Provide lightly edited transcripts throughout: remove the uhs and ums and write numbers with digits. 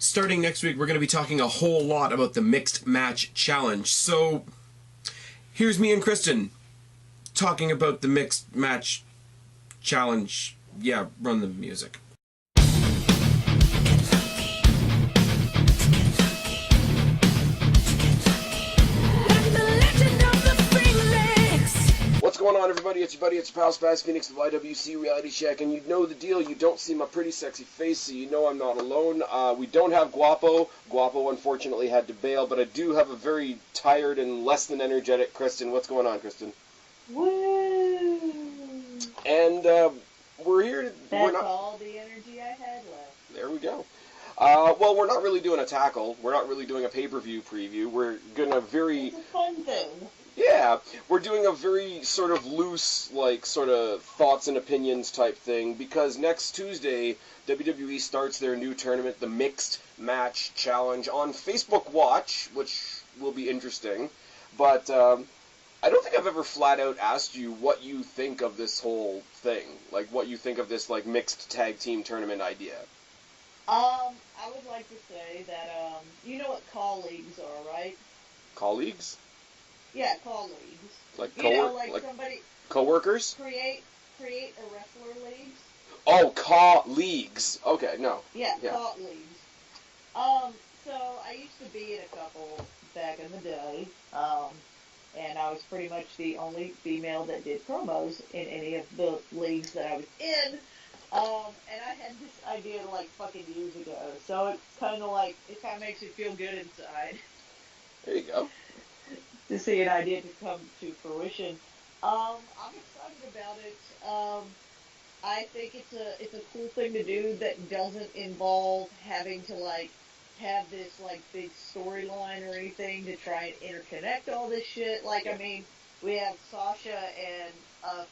Starting next week, we're going to be talking a whole lot about the Mixed Match Challenge. So, here's me and Kristen talking about the Mixed Match Challenge. Yeah, run the music. What's going on, everybody? It's your buddy, it's your pal Spaz Phoenix of YWC Reality Shack, and you know the deal. You don't see my pretty sexy face, so you know I'm not alone. We don't have Guapo. Guapo, unfortunately, had to bail, but I do have a very tired and less than energetic Kristen. What's going on, Kristen? Woo! And we're here. That's all the energy I had left. There we go. Well, we're not really doing a tackle. We're not really doing a pay-per-view preview. We're gonna It's a fun thing. Yeah, we're doing a very sort of loose, like, sort of thoughts and opinions type thing, because next Tuesday, WWE starts their new tournament, the Mixed Match Challenge, on Facebook Watch, which will be interesting. But I don't think I've ever flat out asked you what you think of this whole thing, like what you think of this, like, mixed tag team tournament idea. I would like to say that, you know what colleagues are, right? Colleagues? Yeah, colleagues. Like like somebody coworkers? create a wrestler leagues. Oh, colleagues. Okay, no. Yeah, colleagues. So I used to be in a couple back in the day, and I was pretty much the only female that did promos in any of the leagues that I was in. And I had this idea like fucking years ago, so it's kind of like, it kind of makes you feel good inside. There you go. To see an idea to come to fruition. I'm excited about it. I think it's a cool thing to do that doesn't involve having to like have this like big storyline or anything to try and interconnect all this shit. Like, I mean, we have Sasha and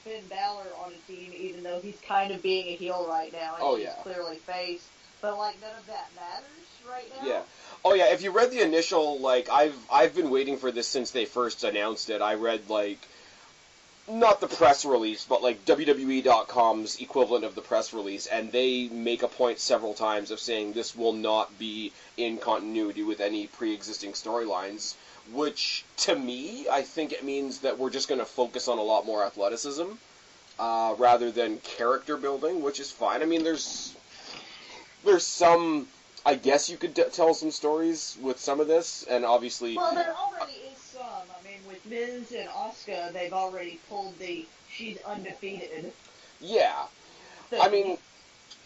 Finn Balor on a team, even though he's kind of being a heel right now and she's clearly face. But like, none of that matters right now. Yeah. Oh yeah, if you read the initial, like, I've been waiting for this since they first announced it. I read, like, not the press release, but, like, WWE.com's equivalent of the press release, and they make a point several times of saying this will not be in continuity with any pre-existing storylines, which, to me, I think it means that we're just going to focus on a lot more athleticism, rather than character building, which is fine. I mean, there's some... I guess you could tell some stories with some of this, and obviously... Well, there already is some. I mean, with Miz and Asuka, they've already pulled the she's undefeated. Yeah. thing. I mean,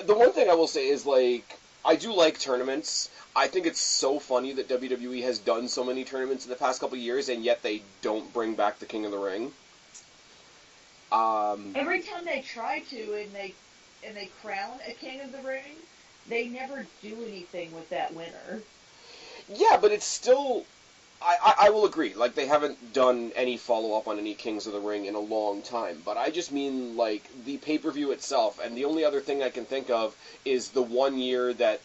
the one thing I will say is, like, I do like tournaments. I think it's so funny that WWE has done so many tournaments in the past couple of years, and yet they don't bring back the King of the Ring. Every time they try to, and they crown a King of the Ring, they never do anything with that winner. Yeah, but it's still... I will agree. Like, they haven't done any follow-up on any Kings of the Ring in a long time. But I just mean, like, the pay-per-view itself. And the only other thing I can think of is the 1 year that,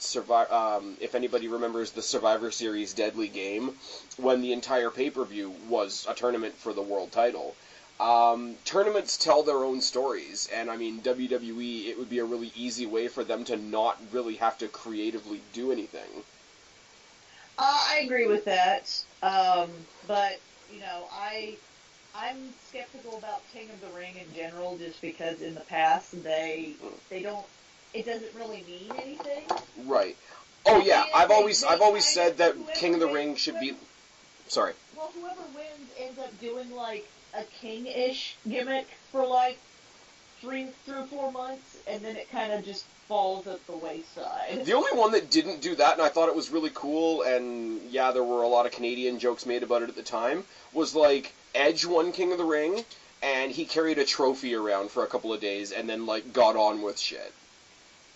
if anybody remembers the Survivor Series Deadly Game, when the entire pay-per-view was a tournament for the world title. Tournaments tell their own stories, and I mean, WWE, it would be a really easy way for them to not really have to creatively do anything. I agree with that, but, you know, I'm skeptical about King of the Ring in general, just because in the past, they don't, it doesn't really mean anything. Right. Oh yeah, I've always said that King of the Ring should be, sorry. Well, whoever wins ends up doing, like, a king-ish gimmick for like 3 through 4 months, and then it kind of just falls at the wayside. The only one that didn't do that, and I thought it was really cool, and yeah, there were a lot of Canadian jokes made about it at the time, was like Edge won King of the Ring, and he carried a trophy around for a couple of days, and then like got on with shit.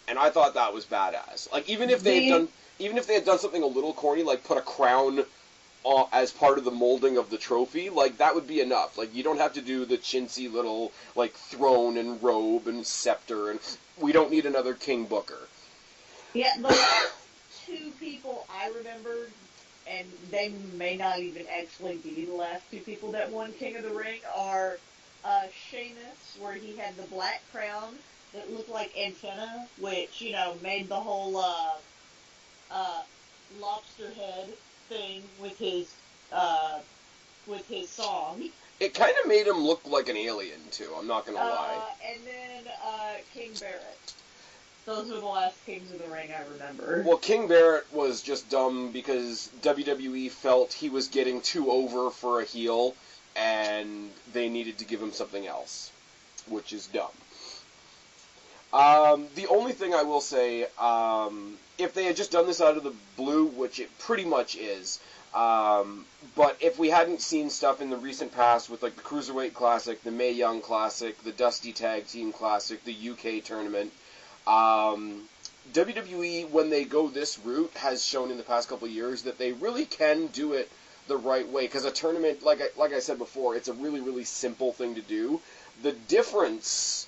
And I thought that was badass. Like, even if they had done something a little corny, like put a crown as part of the molding of the trophy, like, that would be enough. Like, you don't have to do the chintzy little, like, throne and robe and scepter, and we don't need another King Booker. Yeah, the last 2 people I remember, and they may not even actually be the last 2 people that won King of the Ring, are Sheamus, where he had the black crown that looked like antenna, which, you know, made the whole lobster head thing with his song. It kind of made him look like an alien, too, I'm not going to lie. And then King Barrett. Those were the last Kings of the Ring I remember. Well, King Barrett was just dumb because WWE felt he was getting too over for a heel, and they needed to give him something else, which is dumb. The only thing I will say, if they had just done this out of the blue, which it pretty much is, but if we hadn't seen stuff in the recent past with like the Cruiserweight Classic, the Mae Young Classic, the Dusty Tag Team Classic, the UK Tournament, WWE, when they go this route, has shown in the past couple of years that they really can do it the right way. Because a tournament, like I said before, it's a really, really simple thing to do. The difference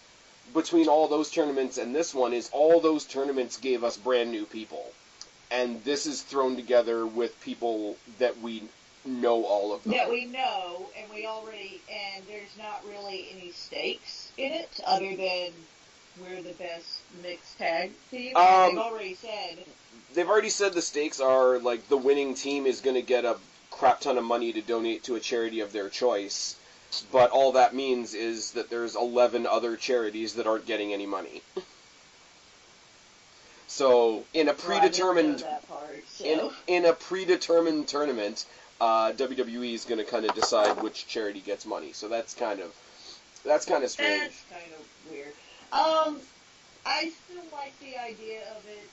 between all those tournaments and this one is all those tournaments gave us brand new people. And this is thrown together with people that we know all of them. That we know, and there's not really any stakes in it, other than we're the best mixed tag team. They've already said the stakes are, like, the winning team is going to get a crap ton of money to donate to a charity of their choice. But all that means is that there's 11 other charities that aren't getting any money. So, in a predetermined in a predetermined tournament, WWE is going to kind of decide which charity gets money. So that's kind of strange. That's kind of weird. I still like the idea of it.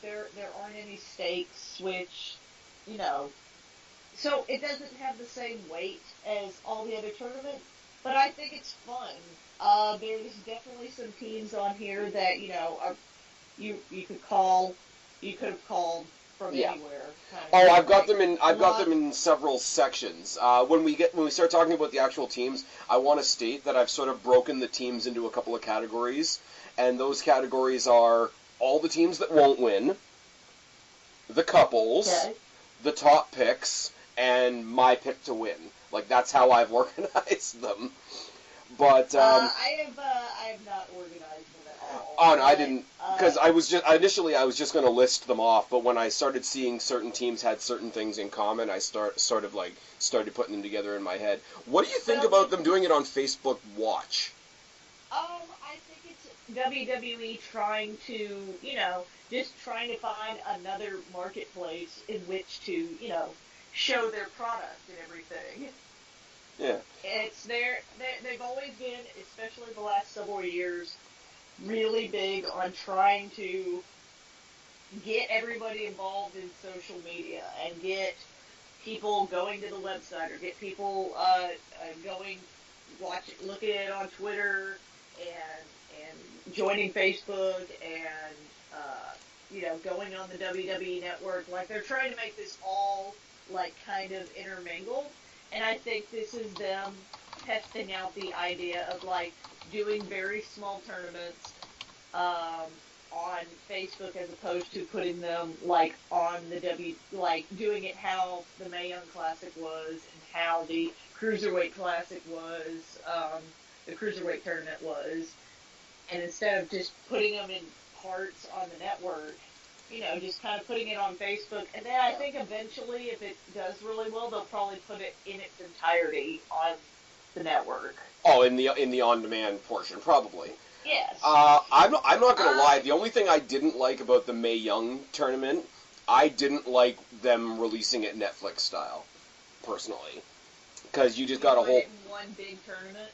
There aren't any stakes, which, so it doesn't have the same weight as all the other tournaments, but I think it's fun. There's definitely some teams on here that, you could have called from anywhere. I've got them in several sections. When we start talking about the actual teams, I want to state that I've sort of broken the teams into a couple of categories, and those categories are all the teams that won't win, the couples, the top picks, and my pick to win. Like, that's how I've organized them. But I have not organized them at all. Oh no, I didn't, because I was just going to list them off. But when I started seeing certain teams had certain things in common, I started putting them together in my head. What do you think about them doing it on Facebook Watch? I think it's WWE trying to, just trying to find another marketplace in which to, show their product and everything. Yeah. They've always been, especially the last several years, really big on trying to get everybody involved in social media and get people going to the website or get people looking at it on Twitter and joining Facebook and going on the WWE Network. Like, they're trying to make this all like kind of intermingled. And I think this is them testing out the idea of, like, doing very small tournaments on Facebook as opposed to putting them, like, on the doing it how the Mae Young Classic was and how the Cruiserweight Classic was, the Cruiserweight Tournament was. And instead of just putting them in parts on the network, just kind of putting it on Facebook. And then I think eventually, if it does really well, they'll probably put it in its entirety on the network. Oh, in the on-demand portion, probably. Yes. I'm not going to lie. The only thing I didn't like about the Mae Young tournament, I didn't like them releasing it Netflix style, personally. Because you just got a whole... in one big tournament?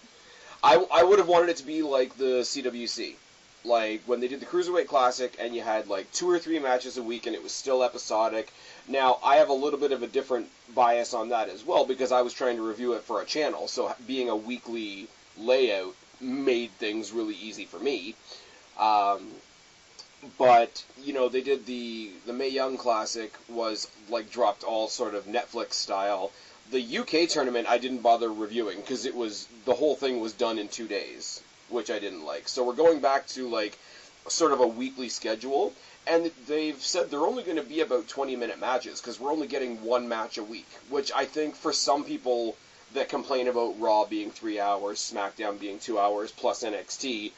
I would have wanted it to be like the CWC. Like, when they did the Cruiserweight Classic, and you had, like, 2 or 3 matches a week, and it was still episodic. Now, I have a little bit of a different bias on that as well, because I was trying to review it for a channel, so being a weekly layout made things really easy for me. But, they did the Mae Young Classic was, like, dropped all sort of Netflix style. The UK tournament I didn't bother reviewing, because the whole thing was done in 2 days, which I didn't like. So we're going back to, like, sort of a weekly schedule, and they've said they're only going to be about 20-minute matches, because we're only getting 1 match a week, which I think for some people that complain about Raw being 3 hours, SmackDown being 2 hours, plus NXT,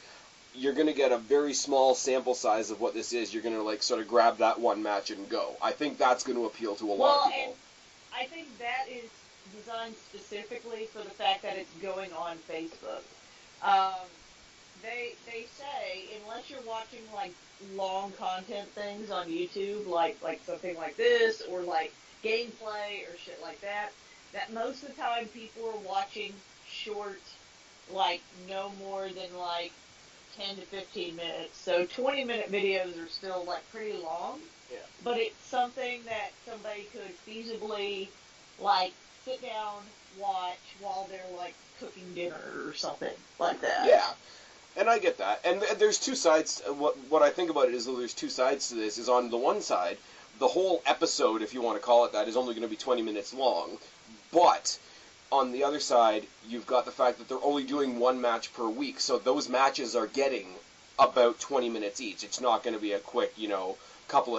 you're going to get a very small sample size of what this is. You're going to, like, sort of grab that one match and go. I think that's going to appeal to a lot of people. And I think that is designed specifically for the fact that it's going on Facebook. They say, unless you're watching, like, long content things on YouTube, like something like this, or, like, gameplay or shit like that most of the time people are watching short, like, no more than, like, 10 to 15 minutes. So 20-minute videos are still, like, pretty long. Yeah. But it's something that somebody could feasibly, like, sit down, watch while they're, like, cooking dinner or something like that. Yeah. And I get that. And there's two sides. What I think about it is there's two sides to this. Is on the one side, the whole episode, if you want to call it that, is only going to be 20 minutes long. But on the other side, you've got the fact that they're only doing one match per week. So those matches are getting about 20 minutes each. It's not going to be a quick, couple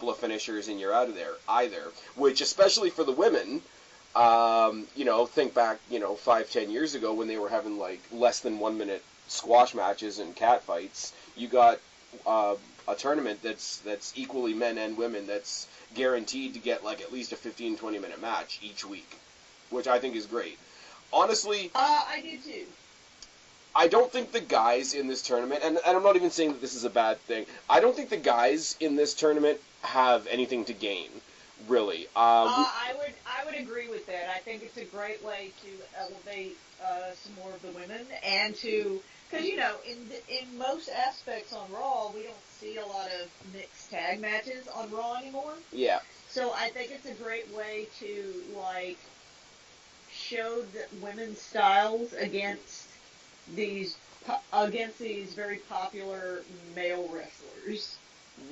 of finishers and you're out of there either. Which, especially for the women, think back, 5-10 years ago when they were having, like, less than 1 minute squash matches and cat fights. You got a tournament that's equally men and women that's guaranteed to get, like, at least a 15-20 minute match each week, which I think is great. Honestly, I do too. I don't think the guys in this tournament, and I'm not even saying that this is a bad thing, I don't think the guys in this tournament have anything to gain, really. I would agree with that. I think it's a great way to elevate some more of the women, and to, because, in most aspects on Raw, we don't see a lot of mixed tag matches on Raw anymore. Yeah. So I think it's a great way to, like, show the women's styles against these very popular male wrestlers.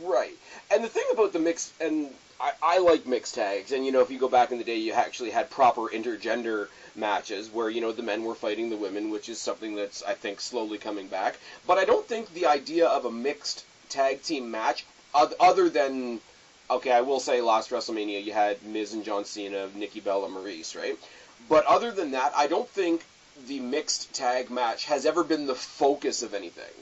Right. And the thing about the mixed, and I like mixed tags, and, if you go back in the day, you actually had proper intergender matches where, the men were fighting the women, which is something that's, I think, slowly coming back. But I don't think the idea of a mixed tag team match, other than, okay, I will say last WrestleMania you had Miz and John Cena, Nikki Bella, Maurice, right? But other than that, I don't think the mixed tag match has ever been the focus of anything.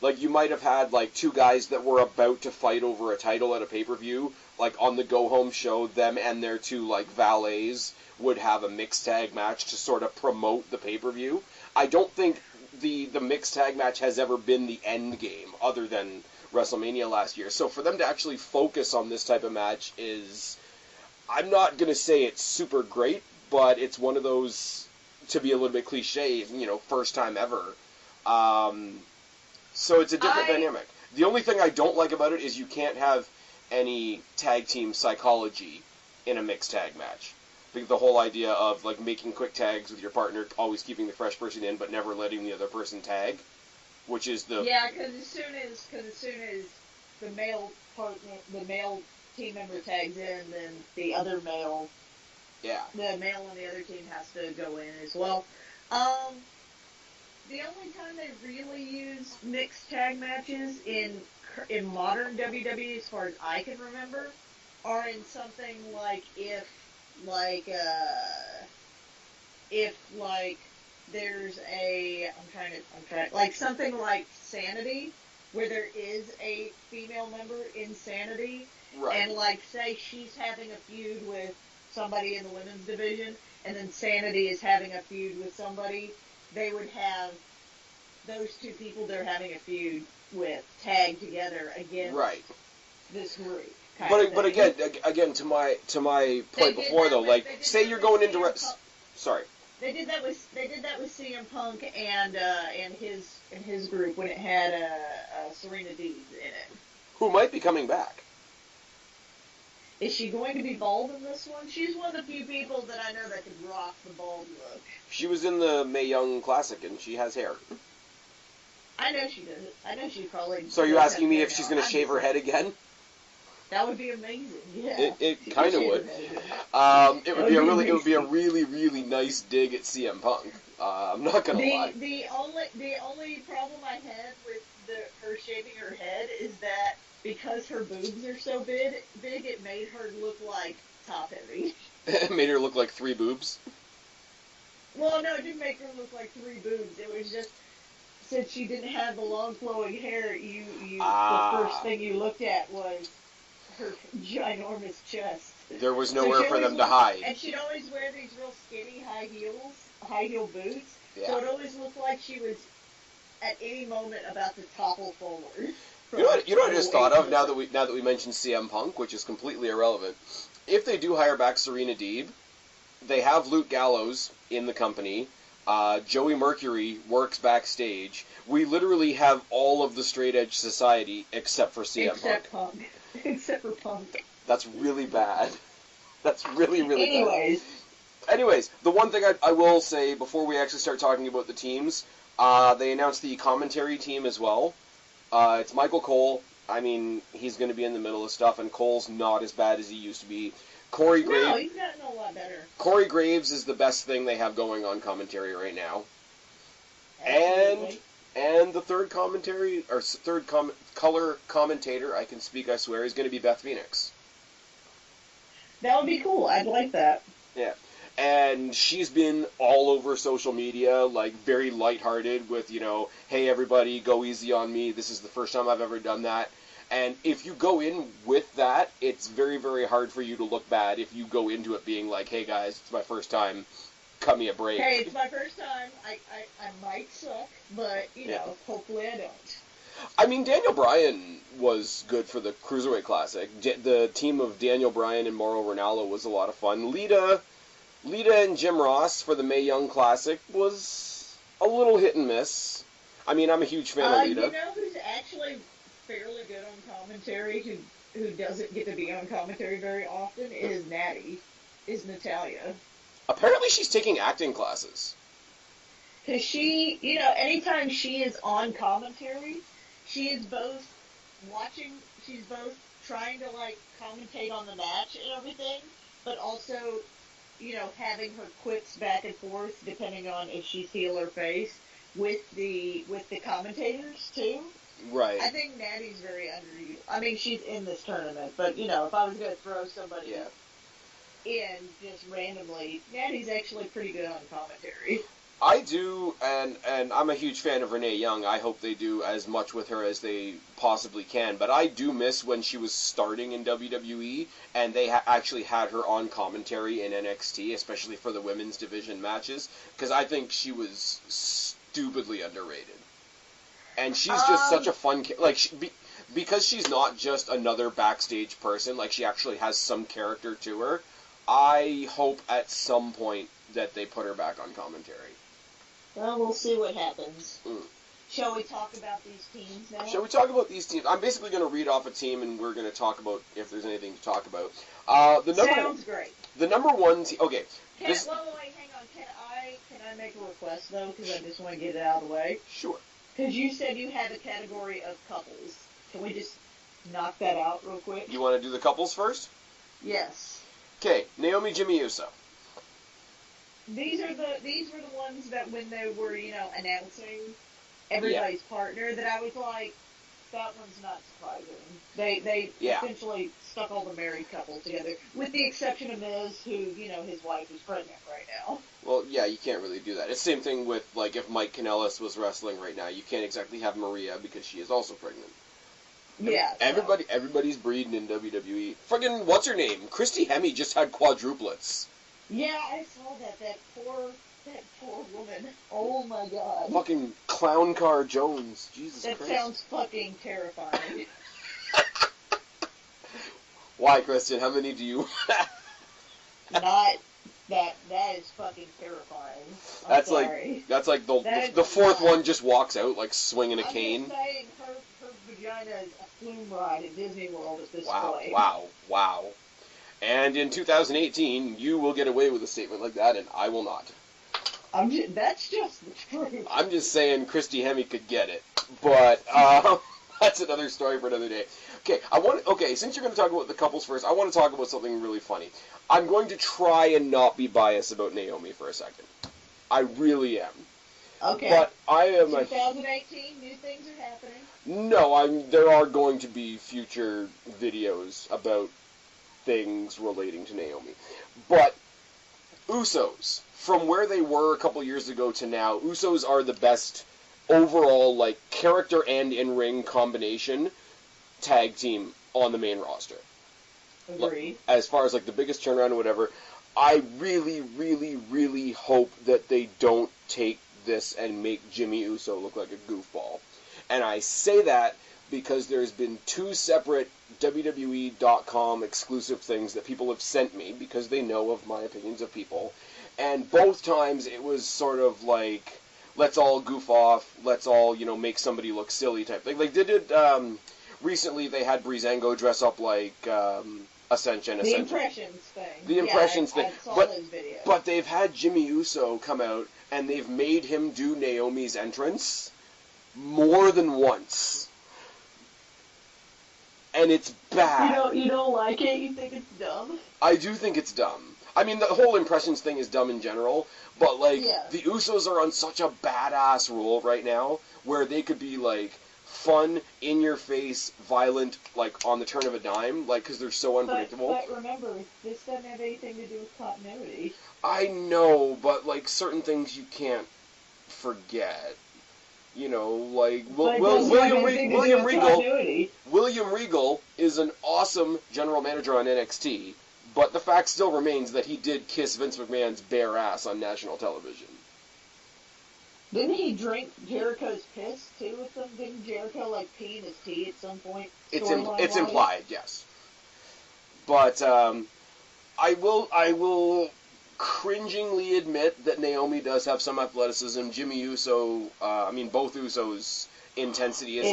Like, you might have had, like, two guys that were about to fight over a title at a pay-per-view, like, on the go-home show, them and their two, like, valets would have a mixed tag match to sort of promote the pay-per-view. I don't think the mixed tag match has ever been the end game, other than WrestleMania last year. So for them to actually focus on this type of match is, I'm not going to say it's super great, but it's one of those, to be a little bit cliche, first time ever. So it's a different dynamic. The only thing I don't like about it is you can't have any tag team psychology in a mixed tag match. I think the whole idea of, like, making quick tags with your partner, always keeping the fresh person in, but never letting the other person tag, which is the... Yeah, because as soon as the male partner, the male team member tags in, then the other male... Yeah. The male on the other team has to go in as well. The only time they really use mixed tag matches in modern WWE, as far as I can remember, are in something like if there's a like something like Sanity, where there is a female member in Sanity, right. And, like, say she's having a feud with somebody in the women's division, and then Sanity is having a feud with somebody, they would have those two people they're having a feud with tagged together against this group. But again, to my point before though, like, say you're going into sorry. They did that with CM Punk and his group when it had Serena Deeb in it. Who might be coming back. Is she going to be bald in this one? She's one of the few people that I know that could rock the bald look. She was in the Mae Young Classic, and she has hair. I know she does. I know she probably... So are you asking me if she's going to shave her head again? That would be amazing, yeah. It kind of would. It would be a really, really nice dig at CM Punk. I'm not going to lie. The only problem I had with her shaving her head is that because her boobs are so big, it made her look like top heavy. It made her look like 3 boobs? Well, no, it didn't make her look like 3 boobs. It was just... since you didn't have the long flowing hair, the Ah. first thing you looked at was her ginormous chest. There was So nowhere she for always them to looked- hide. And she'd always wear these real skinny high heel boots. Yeah. So it always looked like she was at any moment about to topple forward. You know what I just thought of now that we mentioned CM Punk, which is completely irrelevant. If they do hire back Serena Deeb, they have Luke Gallows in the company. Joey Mercury works backstage. We literally have all of the straight edge society except for CM Punk. Except for Punk. That's really bad. That's really, really Anyways. bad. Anyways, the one thing I will say before we actually start talking about the teams, they announced the commentary team as well. It's Michael Cole. I mean, he's going to be in the middle of stuff, and Cole's not as bad as he used to be. No, he's gotten a lot better. Corey Graves is the best thing they have going on commentary right now. Absolutely. And the third color commentator, I can speak, I swear, is going to be Beth Phoenix. That would be cool. I'd like that. Yeah. And she's been all over social media, like, very lighthearted with, hey, everybody, go easy on me. This is the first time I've ever done that. And if you go in with that, it's very, very hard for you to look bad if you go into it being like, hey, guys, it's my first time. Cut me a break. Hey, it's my first time. I might suck, but, hopefully I don't. I mean, Daniel Bryan was good for the Cruiserweight Classic. The team of Daniel Bryan and Mauro Ranallo was a lot of fun. Lita and Jim Ross for the Mae Young Classic was a little hit and miss. I mean, I'm a huge fan of Lita. You know who's actually fairly good on commentary, who doesn't get to be on commentary very often, is Natalya. Apparently she's taking acting classes. Because she, anytime she is on commentary, she is both trying to, commentate on the match and everything, but also, having her quips back and forth, depending on if she's heel or face, with the commentators, too. Right. I think Natty's very underused. I mean, she's in this tournament, but, if I was going to throw somebody in just randomly, Natty's actually pretty good on commentary. I do, and I'm a huge fan of Renee Young. I hope they do as much with her as they possibly can. But I do miss when she was starting in WWE, and they actually had her on commentary in NXT, especially for the women's division matches, because I think she was stupidly underrated. And she's just such a fun because she's not just another backstage person, she actually has some character to her. I hope at some point that they put her back on commentary. Well, we'll see what happens. Shall we talk about these teams now? Shall we talk about these teams? I'm basically going to read off a team, and we're going to talk about if there's anything to talk about. Sounds great. The number one team... Okay. Wait, hang on. Can I make a request, though? Because I just want to get it out of the way. Sure. Because you said you had a category of couples. Can we just knock that out real quick? You want to do the couples first? Yes. Okay. Naomi, Jimmy Uso. These were the ones that when they were, announcing everybody's partner, that I was like, that one's not surprising. They essentially stuck all the married couples together, with the exception of Miz, who, his wife is pregnant right now. Well, yeah, you can't really do that. It's the same thing with, if Mike Kanellis was wrestling right now. You can't exactly have Maria because she is also pregnant. Yeah. Everybody's breeding in WWE. Friggin', what's her name? Christy Hemme just had quadruplets. Yeah, I saw that. That poor woman. Oh my god. Fucking Clown Car Jones. Jesus Christ. That sounds fucking terrifying. Why, Kristen? How many do you Not that. That is fucking terrifying. That's like the fourth one just walks out swinging a cane. I'm just saying her vagina is a flume ride at Disney World at this point. Wow. And in 2018, you will get away with a statement like that, and I will not. That's just the truth. I'm just saying Christy Hemme could get it. But that's another story for another day. Okay, since you're going to talk about the couples first, I want to talk about something really funny. I'm going to try and not be biased about Naomi for a second. I really am. Okay. But I am 2018, new things are happening. No, there are going to be future videos about things relating to Naomi. But Usos, from where they were a couple years ago to now, Usos are the best overall, like, character and in-ring combination tag team on the main roster. Agreed. As far as, like, the biggest turnaround or whatever, I really, really, really hope that they don't take this and make Jimmy Uso look like a goofball. And I say that because there's been 2 separate WWE.com exclusive things that people have sent me because they know of my opinions of people. And both times it was sort of like, let's all goof off, let's all, you know, make somebody look silly type thing. Like, they did, recently they had Breezango dress up like, Ascension. The Impressions thing. The Impressions thing. I saw those videos. But they've had Jimmy Uso come out, and they've made him do Naomi's entrance more than once. And it's bad. You don't like it? You think it's dumb? I do think it's dumb. I mean, the whole Impressions thing is dumb in general, but, like, the Usos are on such a badass roll right now, where they could be, like, fun, in-your-face, violent, like, on the turn of a dime, like, because they're so unpredictable. But remember, this doesn't have anything to do with continuity. I know, but, like, certain things you can't forget. You know, like, William Regal is an awesome general manager on NXT, but the fact still remains that he did kiss Vince McMahon's bare ass on national television. Didn't he drink Jericho's piss, too, with them? Didn't Jericho, like, pee in his tea at some point? It's implied, yes. But, I will cringingly admit that Naomi does have some athleticism. Jimmy Uso, both Usos' intensity is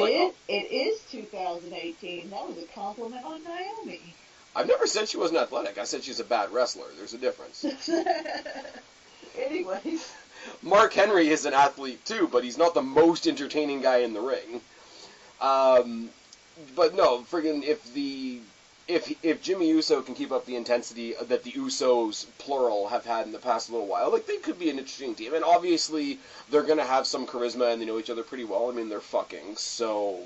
It is 2018. That was a compliment on Naomi. I've never said she wasn't athletic. I said she's a bad wrestler. There's a difference. Anyways. Mark Henry is an athlete too, but he's not the most entertaining guy in the ring. But no, friggin' if Jimmy Uso can keep up the intensity that the Usos, plural, have had in the past little while, like, they could be an interesting team. And obviously, they're going to have some charisma and they know each other pretty well. I mean, they're fucking, so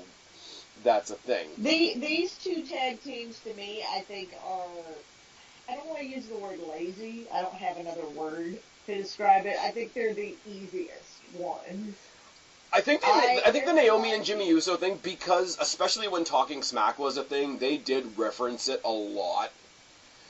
that's a thing. These 2 tag teams, to me, I think are, I don't want to use the word lazy. I don't have another word to describe it. I think they're the easiest ones. I think the Naomi and Jimmy Uso thing, because especially when Talking Smack was a thing, they did reference it a lot.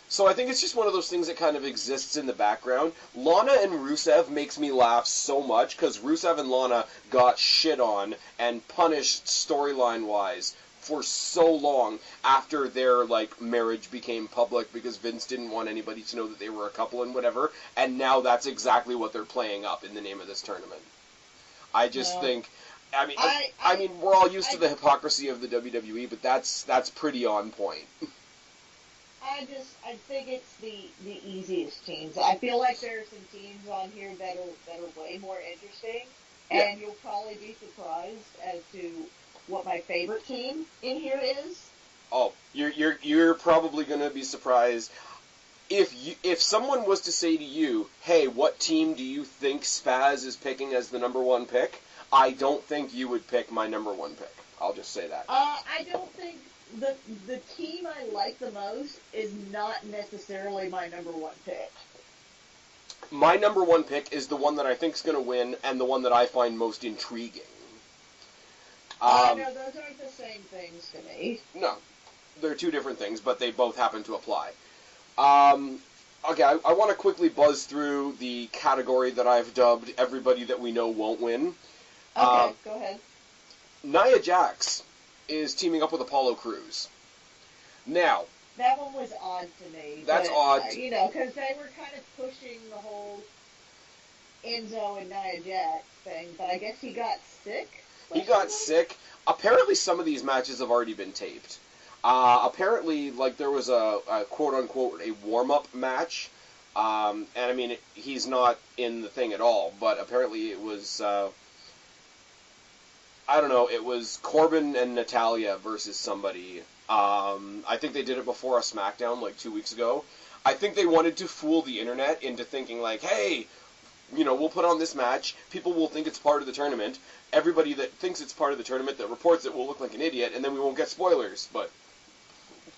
So I think it's just one of those things that kind of exists in the background. Lana and Rusev makes me laugh so much, because Rusev and Lana got shit on and punished storyline-wise for so long after their, like, marriage became public because Vince didn't want anybody to know that they were a couple and whatever, and now that's exactly what they're playing up in the name of this tournament. I just think, I mean, we're all used to the hypocrisy of the WWE, but that's pretty on point. I think it's the easiest teams. I feel like there are some teams on here that are way more interesting, and you'll probably be surprised as to what my favorite team in here is. Oh, you're probably gonna be surprised if someone was to say to you, "Hey, what team do you think Spaz is picking as the number 1 pick?" I don't think you would pick my number 1 pick. I'll just say that. I don't think the team I like the most is not necessarily my number 1 pick. My number 1 pick is the one that I think is going to win and the one that I find most intriguing. No, those aren't the same things to me. No, they're 2 different things, but they both happen to apply. Okay, I want to quickly buzz through the category that I've dubbed Everybody That We Know Won't Win. Okay, go ahead. Nia Jax is teaming up with Apollo Crews. Now, that one was odd to me. That's odd. Because they were kind of pushing the whole Enzo and Nia Jax thing, but I guess he got sick? He got sick. Apparently some of these matches have already been taped. Apparently, like, there was a quote-unquote a warm-up match, and I mean, he's not in the thing at all, but apparently it was, I don't know, it was Corbin and Natalya versus somebody. I think they did it before a SmackDown, like 2 weeks ago. I think they wanted to fool the internet into thinking, like, hey, we'll put on this match, people will think it's part of the tournament, everybody that thinks it's part of the tournament that reports it will look like an idiot, and then we won't get spoilers, but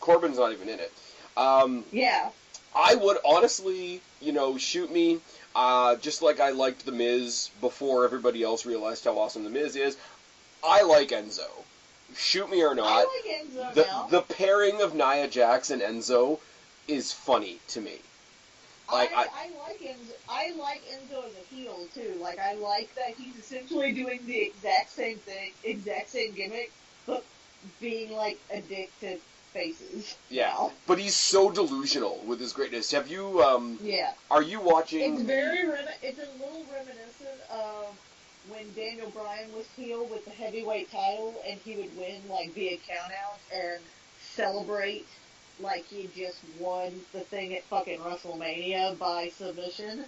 Corbin's not even in it. Yeah. I would honestly, shoot me. Just like I liked The Miz before everybody else realized how awesome The Miz is. I like Enzo. Shoot me or not. I like Enzo now. The pairing of Nia Jax and Enzo is funny to me. Like I like Enzo. I like Enzo as a heel too. Like I like that he's essentially doing the exact same thing, exact same gimmick, but being like a dick to faces. Yeah, now. But he's so delusional with his greatness. Have you? Yeah. Are you watching? It's it's a little reminiscent of when Daniel Bryan was heel with the heavyweight title, and he would win like via countout and celebrate like he just won the thing at fucking WrestleMania by submission.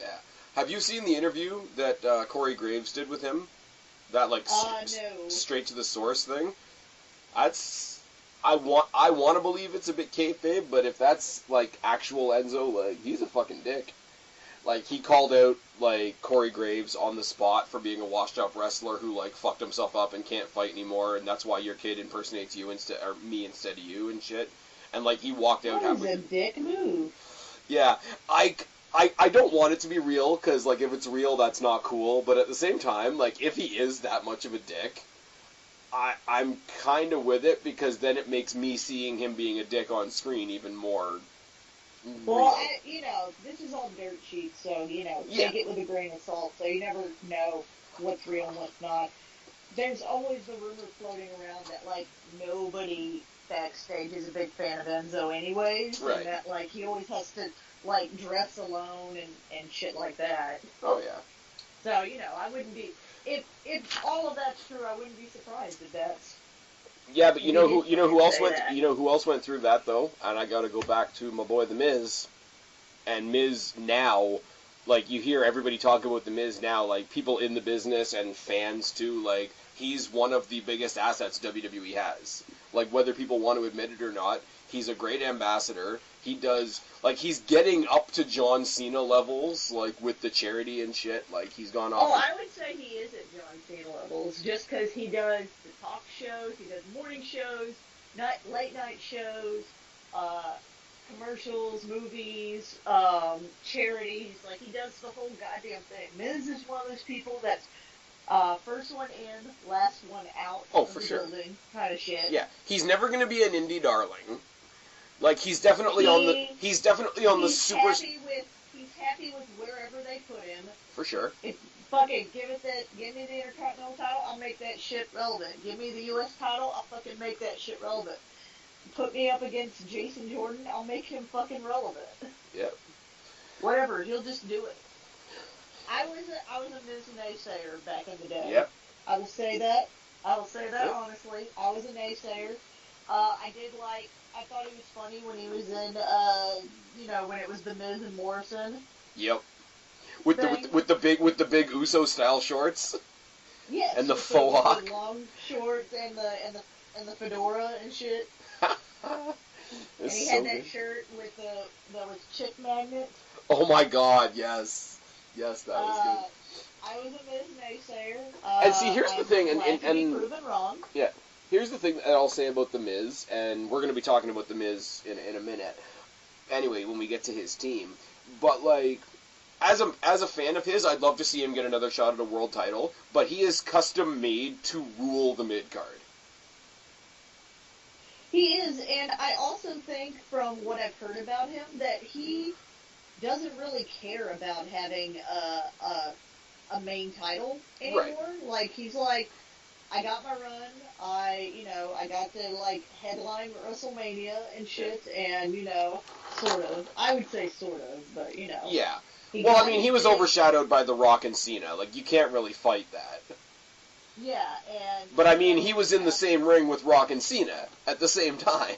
Yeah. Have you seen the interview that Corey Graves did with him? That like no. Straight to the source thing. I want to believe it's a bit kayfabe, but if that's like actual Enzo, like he's a fucking dick. Like he called out like Corey Graves on the spot for being a washed-up wrestler who like fucked himself up and can't fight anymore, and that's why your kid impersonates you instead or me instead of you and shit. And like he walked out. That was a dick move. Yeah, I don't want it to be real because like if it's real, that's not cool. But at the same time, like if he is that much of a dick, I'm kind of with it because then it makes me seeing him being a dick on screen even more. Well, this is all dirt sheets, so, take it with a grain of salt, so you never know what's real and what's not. There's always the rumor floating around that, like, nobody backstage is a big fan of Enzo anyways, right. And that, like, he always has to, like, dress alone and shit like that. Oh, yeah. So, I wouldn't be... If all of that's true, I wouldn't be surprised if that's... Yeah, but you know who else went through that though, and I got to go back to my boy The Miz, and Miz now, like you hear everybody talking about The Miz now, like people in the business and fans too, like he's one of the biggest assets WWE has. Like whether people want to admit it or not, he's a great ambassador. He does like he's getting up to John Cena levels, like with the charity and shit. Like he's gone off. Oh, I would say he is at John Cena levels, just because he does the talk shows, he does morning shows, late night shows, commercials, movies, charities. Like he does the whole goddamn thing. Miz is one of those people that's first one in, last one out. Oh, for sure. Building kind of shit. Yeah, he's never gonna be an indie darling. Like he's definitely on the super. He's happy with wherever they put him. For sure. If fucking give me the Intercontinental title, I'll make that shit relevant. Give me the U.S. title, I'll fucking make that shit relevant. Put me up against Jason Jordan, I'll make him fucking relevant. Yep. Whatever, he'll just do it. I was a Miz naysayer back in the day. Yep. I will say that honestly. I was a naysayer. I thought he was funny when he was in, when it was the Miz and Morrison. Yep. With the big Uso style shorts. Yes. And the faux hawk. The long shorts and the fedora and shit. And he had that shirt that was chick magnet. Oh my God! Yes, that was good. I was a Miz naysayer. And see, here's the thing, and proven wrong. Yeah. Here's the thing that I'll say about The Miz, and we're going to be talking about The Miz in a minute. Anyway, when we get to his team. But, like, as a fan of his, I'd love to see him get another shot at a world title, but he is custom-made to rule the mid-card. He is, and I also think, from what I've heard about him, that he doesn't really care about having a main title anymore. Right. Like, he's like... I got my run. I got to like headline WrestleMania and shit, and sort of. I would say sort of, but Yeah. Well, I mean, he was overshadowed by The Rock and Cena. Like, you can't really fight that. Yeah, and. But I mean, he was in the same ring with Rock and Cena at the same time.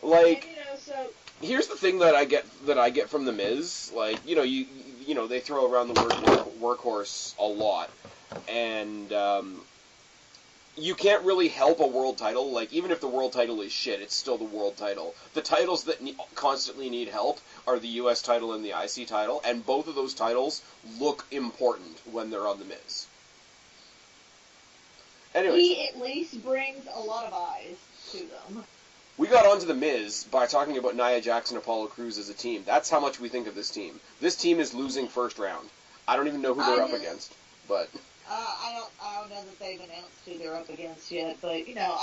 Like. And, so. Here's the thing that I get from The Miz. Like, they throw around the word workhorse a lot. And you can't really help a world title. Like, even if the world title is shit, it's still the world title. The titles that constantly need help are the U.S. title and the IC title, and both of those titles look important when they're on The Miz. Anyways, he at least brings a lot of eyes to them. We got onto The Miz by talking about Nia Jax and Apollo Crews as a team. That's how much we think of this team. This team is losing first round. I don't even know who they're up against, but... I don't know that they've announced who they're up against yet, but, you know,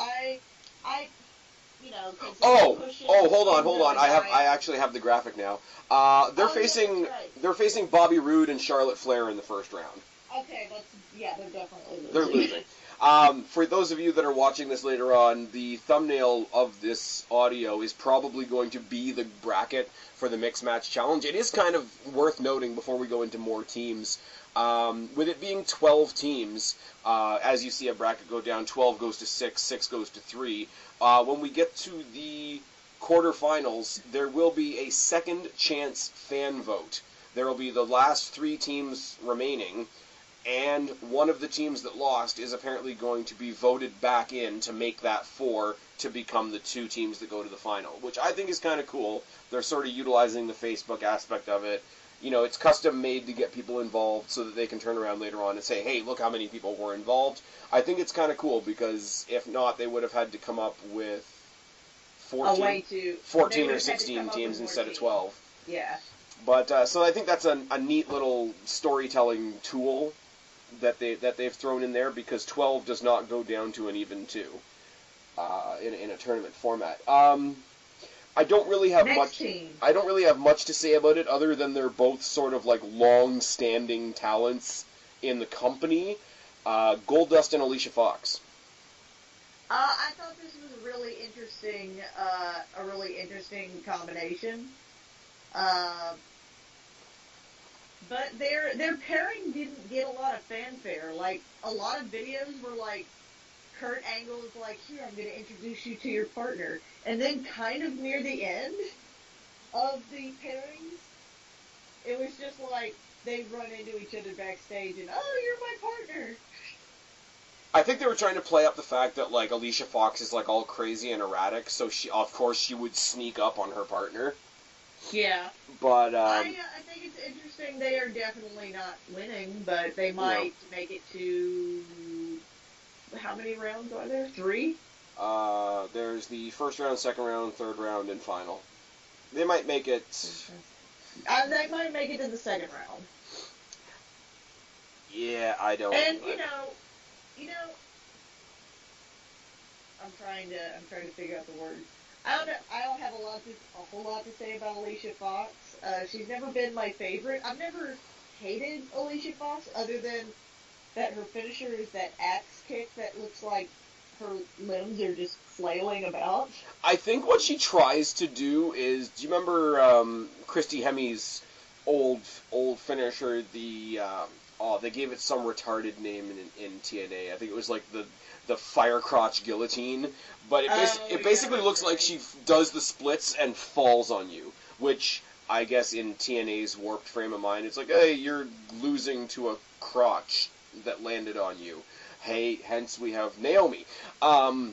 hold on. I actually have the graphic now. They're facing Bobby Roode and Charlotte Flair in the first round. Okay, they're definitely losing. They're losing. For those of you that are watching this later on, the thumbnail of this audio is probably going to be the bracket for the Mixed Match Challenge. It is kind of worth noting before we go into more teams. With it being 12 teams, as you see a bracket go down, 12 goes to 6, 6 goes to 3. When we get to the quarterfinals, there will be a second chance fan vote. There will be the last 3 teams remaining, and one of the teams that lost is apparently going to be voted back in to make that 4 to become the 2 teams that go to the final, which I think is kind of cool. They're sort of utilizing the Facebook aspect of it. You know, it's custom made to get people involved so that they can turn around later on and say, hey, look how many people were involved. I think it's kind of cool because if not, they would have had to come up with 14 or 16 teams instead of 12. Yeah. But so I think that's a neat little storytelling tool that they've thrown in there, because 12 does not go down to an even 2 in a tournament format. I don't really have much to say about it other than they're both sort of like long-standing talents in the company. Goldust and Alicia Fox. I thought this was a really interesting combination. But their pairing didn't get a lot of fanfare. Like, a lot of videos were like, Kurt Angle is like, here, I'm going to introduce you to your partner. And then kind of near the end of the pairings, it was just like they run into each other backstage and, oh, you're my partner. I think they were trying to play up the fact that, like, Alicia Fox is, like, all crazy and erratic, so of course she would sneak up on her partner. Yeah. But, I think it's interesting. They are definitely not winning, but they might make it to... How many rounds are there? 3? There's the first round, second round, third round, and final. They might make it... They might make it to the second round. Yeah, I don't... And, you know, I'm trying to figure out the words. I don't have a whole lot to say about Alicia Fox. She's never been my favorite. I've never hated Alicia Fox, other than that her finisher is that axe kick that looks like her limbs are just flailing about. I think what she tries to do is, do you remember Christy Hemi's old finisher? They gave it some retarded name in TNA. I think it was like the fire crotch guillotine, but it basically looks like she does the splits and falls on you, which I guess in TNA's warped frame of mind, it's like, hey, you're losing to a crotch that landed on you. Hey, hence we have Naomi. But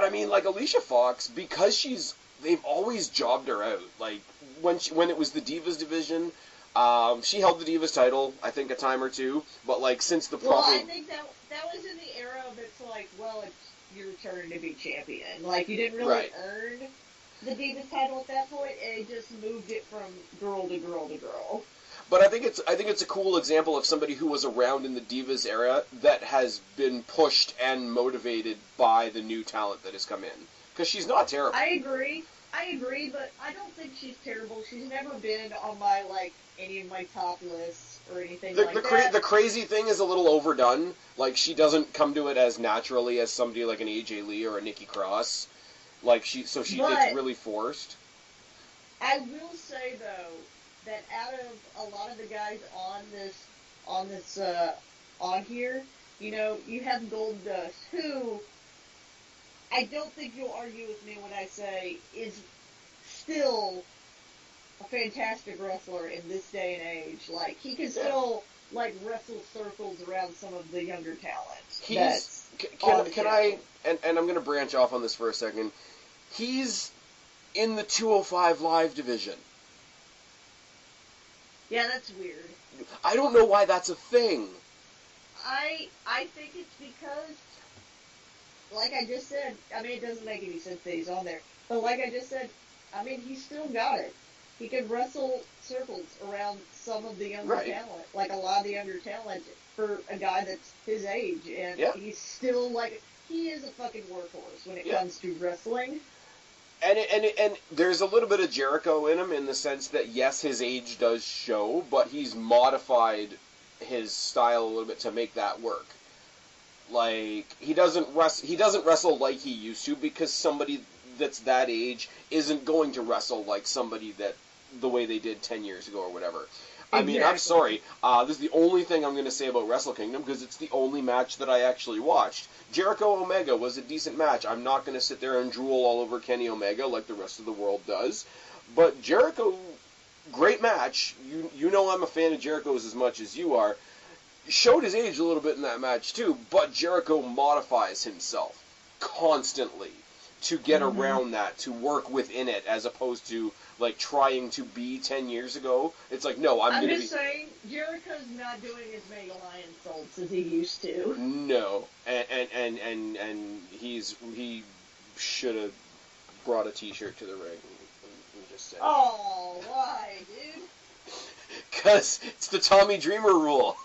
I mean, like, Alicia Fox, because they've always jobbed her out. Like, when it was the Divas division, she held the Divas title, I think, a time or two, but, like, since the Well, I think that was in the era of it's like, well, it's your turn to be champion. Like, you didn't really earn the Divas title at that point, and it just moved it from girl to girl to girl. But I think it's a cool example of somebody who was around in the Divas era that has been pushed and motivated by the new talent that has come in. Because she's not terrible. I agree, but I don't think she's terrible. She's never been on my, like, any of my top lists or anything like that. The crazy thing is a little overdone. Like, she doesn't come to it as naturally as somebody like an AJ Lee or a Nikki Cross. Like, it's really forced. I will say, though, that out of a lot of the guys on here, you know, you have Goldust, who I don't think you'll argue with me when I say is still a fantastic wrestler in this day and age. Like, he can still, like, wrestle circles around some of the younger talent. Can I, and I'm going to branch off on this for a second, he's in the 205 Live division. Yeah, that's weird. I don't know why that's a thing. I think it's because like I just said, I mean, it doesn't make any sense that he's on there. But like I just said, I mean, he's still got it. He can wrestle circles around some of the younger talent, like a lot of the younger talent for a guy that's his age. And he's still, like, he is a fucking workhorse when it comes to wrestling. And there's a little bit of Jericho in him in the sense that, yes, his age does show, but he's modified his style a little bit to make that work. Like, he doesn't wrestle like he used to, because somebody that's that age isn't going to wrestle like somebody that the way they did 10 years ago or whatever. Exactly. I mean, I'm sorry. This is the only thing I'm going to say about Wrestle Kingdom, because it's the only match that I actually watched. Jericho Omega was a decent match. I'm not going to sit there and drool all over Kenny Omega like the rest of the world does. But Jericho, great match. You know I'm a fan of Jericho's as much as you are. Showed his age a little bit in that match too, but Jericho modifies himself constantly to get around that, to work within it, as opposed to, like, trying to be 10 years ago. It's like, no, I'm just saying, Jericho's not doing as many lion salts as he used to. No. And he should have brought a t-shirt to the ring. I'm just saying. Oh, why, dude? Because it's the Tommy Dreamer rule.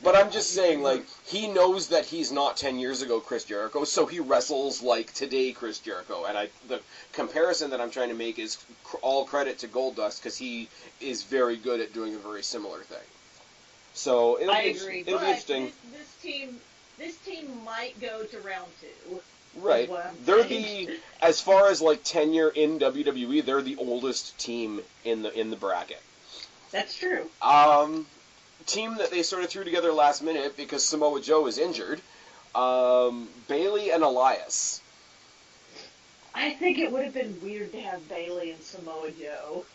But I'm just saying, like, he knows that he's not 10 years ago Chris Jericho, so he wrestles like today Chris Jericho. And the comparison that I'm trying to make is all credit to Goldust, because he is very good at doing a very similar thing. So it'll be interesting. This team might go to round 2. Right. They're as far as like tenure in WWE, they're the oldest team in the bracket. That's true. Team that they sort of threw together last minute because Samoa Joe is injured. Bayley and Elias. I think it would have been weird to have Bayley and Samoa Joe.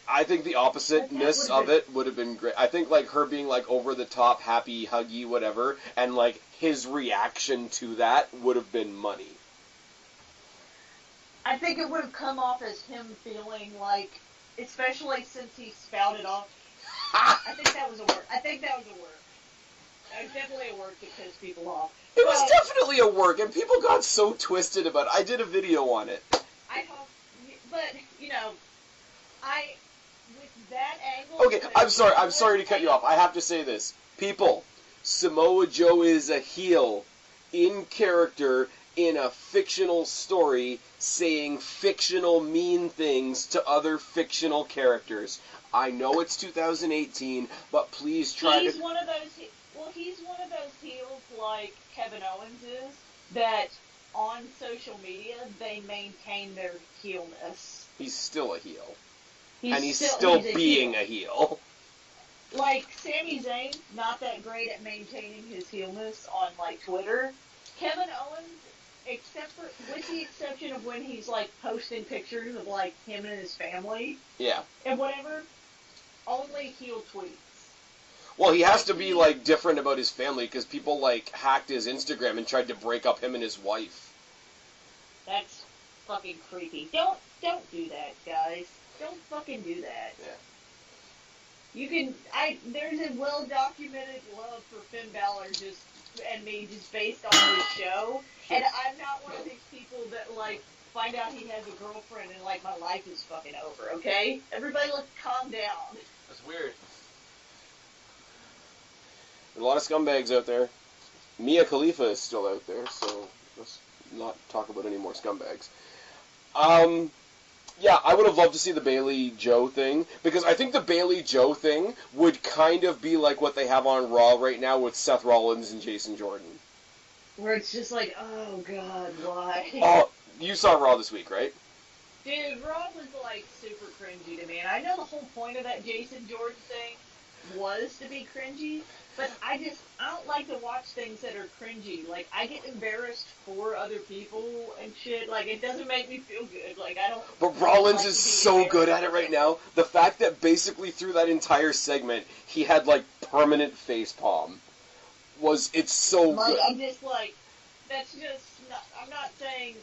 I think the oppositeness of it would have been great. I think, like, her being, like, over the top, happy, huggy, whatever, and, like, his reaction to that would have been money. I think it would have come off as him feeling like, especially since he spouted off. I think that was a work. That was definitely a work to piss people off. It was definitely a work, and people got so twisted about it. I did a video on it. I hope, but, you know, with that angle... Okay, I'm sorry to cut you off. I have to say this. People, Samoa Joe is a heel in character in a fictional story saying fictional mean things to other fictional characters. I know it's 2018, but please try He's one of those heels like Kevin Owens is, that on social media, they maintain their heelness. He's still a heel. He's still being a heel. Like, Sami Zayn, not that great at maintaining his heelness on, like, Twitter. Kevin Owens, with the exception of when he's, like, posting pictures of, like, him and his family. Yeah. And whatever, only heel tweets. Well, he has to be, like, different about his family, because people, like, hacked his Instagram and tried to break up him and his wife. That's fucking creepy. Don't do that, guys. Don't fucking do that. Yeah. There's a well-documented love for Finn Balor and me just based on this show, and I'm not one of these people that, like, find out he has a girlfriend and, like, my life is fucking over, okay? Everybody, let's calm down. That's weird. There's a lot of scumbags out there. Mia Khalifa is still out there, so let's not talk about any more scumbags. Yeah, I would have loved to see the Bayley-Joe thing, because I think the Bayley-Joe thing would kind of be like what they have on Raw right now with Seth Rollins and Jason Jordan. Where it's just like, oh god, why? Oh, you saw Raw this week, right? Dude, Raw was, like, super cringy to me, and I know the whole point of that Jason Jordan thing was to be cringy, but I don't like to watch things that are cringy. Like, I get embarrassed for other people and shit. Like, it doesn't make me feel good. Like, I don't... But Rollins is so good at it right now. The fact that basically through that entire segment, he had, like, permanent facepalm it's so good. I'm just like, that's just not... I'm not saying...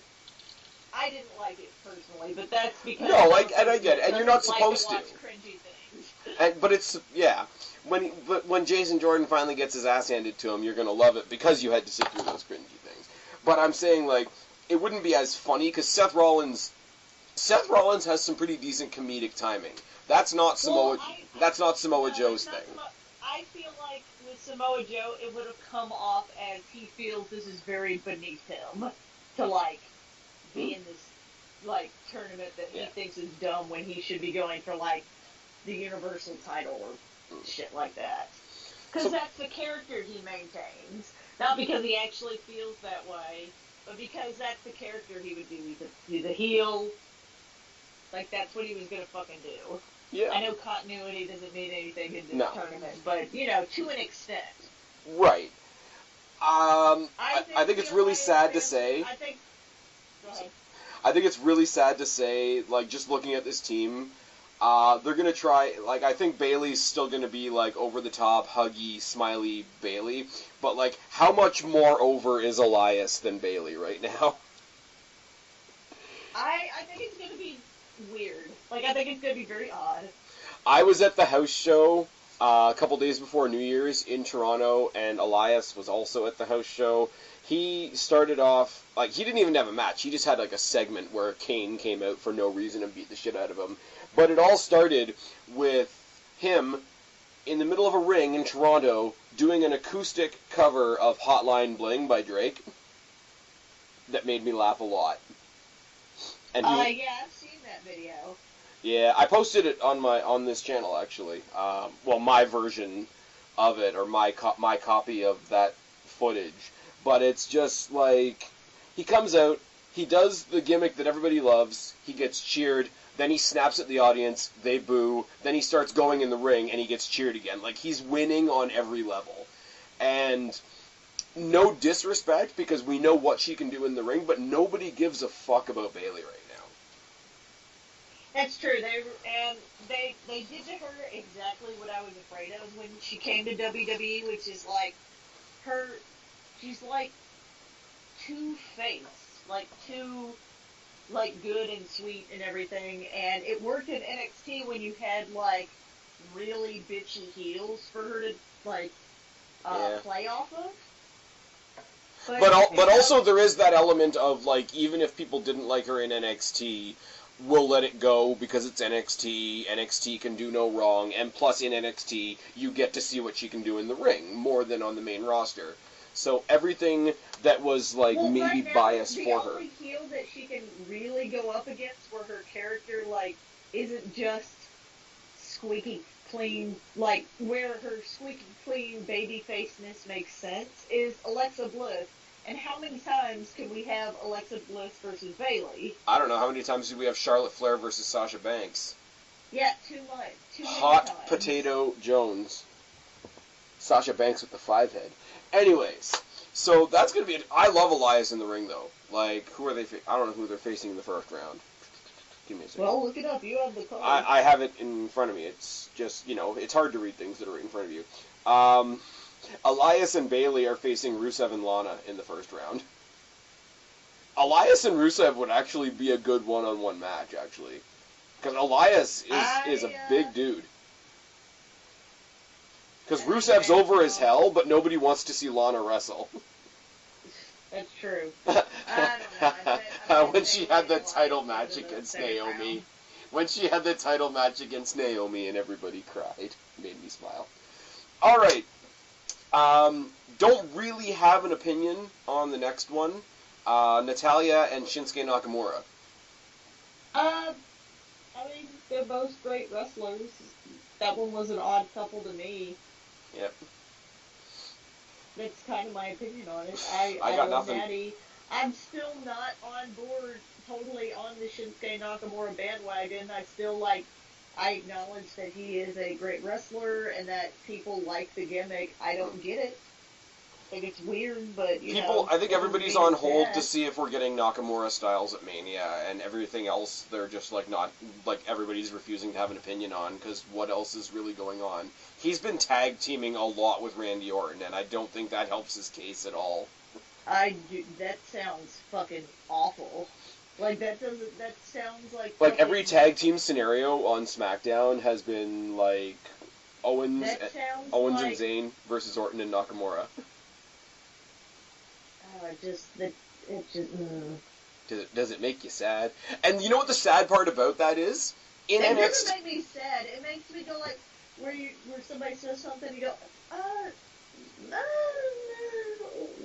I didn't like it personally, but that's because... No, and I get it, and you're not supposed to. Watch cringy things. But it's... Yeah. When Jason Jordan finally gets his ass handed to him, you're going to love it because you had to sit through those cringy things. But I'm saying, like, it wouldn't be as funny, because Seth Rollins has some pretty decent comedic timing. That's not Samoa Joe's thing. I feel like with Samoa Joe, it would have come off as he feels this is very beneath him to, like, be in this, like, tournament that he thinks is dumb when he should be going for, like, the Universal title or shit like that. Because that's the character he maintains. Not because he actually feels that way, but because that's the character he would do. He's a heel. Like, that's what he was going to fucking do. Yeah. I know continuity doesn't mean anything in this tournament, but, you know, to an extent. Right. I think it's really sad to say. Go ahead. I think it's really sad to say, like, just looking at this team, they're going to try, like, I think Bayley's still going to be, like, over-the-top, huggy, smiley Bayley, but, like, how much more over is Elias than Bayley right now? I think it's going to be weird. Like, I think it's going to be very odd. I was at the house show a couple days before New Year's in Toronto, and Elias was also at the house show. He started off, like, he didn't even have a match. He just had, like, a segment where Kane came out for no reason and beat the shit out of him. But it all started with him in the middle of a ring in Toronto doing an acoustic cover of Hotline Bling by Drake that made me laugh a lot. And yeah, I've seen that video. Yeah, I posted it on this channel, actually. Well, my version of it, or my copy of that footage. But it's just like, he comes out, he does the gimmick that everybody loves, he gets cheered, then he snaps at the audience, they boo, then he starts going in the ring, and he gets cheered again. Like, he's winning on every level. And no disrespect, because we know what she can do in the ring, but nobody gives a fuck about Bayley right now. That's true. They did to her exactly what I was afraid of when she came to WWE, which is like she's like too faced, like too like good and sweet and everything, and it worked in NXT when you had like really bitchy heels for her to like play off of. But also there is that element of, like, even if people didn't like her in NXT, we'll let it go because it's NXT. NXT can do no wrong, and plus in NXT, you get to see what she can do in the ring more than on the main roster. So everything that was, like, maybe biased for her. The only heel that she can really go up against where her character, like, isn't just squeaky clean, like, where her squeaky clean babyfaceness makes sense, is Alexa Bliss. And how many times can we have Alexa Bliss versus Bayley? I don't know. How many times do we have Charlotte Flair versus Sasha Banks? Yeah, too much. Too many Hot times. Potato Jones. Sasha Banks with the 5-head. Anyways, so that's going to be... I love Elias in the ring, though. Like, who are they... I don't know who they're facing in the first round. Give me a second. Well, look it up. You have the card. I have it in front of me. It's just, you know, it's hard to read things that are right in front of you. Elias and Bayley are facing Rusev and Lana in the first round. Elias and Rusev would actually be a good one-on-one match, actually. Because Elias is a big dude. Because Rusev's over as hell, but nobody wants to see Lana wrestle. That's true. I don't know. When she had the title match against Naomi. When she had the title match against Naomi and everybody cried. It made me smile. Alright. Don't really have an opinion on the next one. Natalya and Shinsuke Nakamura. I mean, they're both great wrestlers. That one was an odd couple to me. Yep. That's kind of my opinion on it. I got love nothing. Natty. I'm still not on board totally on the Shinsuke Nakamura bandwagon. I acknowledge that he is a great wrestler and that people like the gimmick. I don't get it. I think it's weird, but I think everybody's on hold to see if we're getting Nakamura Styles at Mania, and everything else they're just like not, like, everybody's refusing to have an opinion on, because what else is really going on? He's been tag teaming a lot with Randy Orton, and I don't think that helps his case at all. That sounds fucking awful. Like, that sounds like... Like, every tag team scenario on SmackDown has been, like, Owens and Zayn versus Orton and Nakamura. it just. Does it make you sad? And you know what the sad part about that is? It doesn't make me sad. It makes me go like, where somebody says something, you go, no.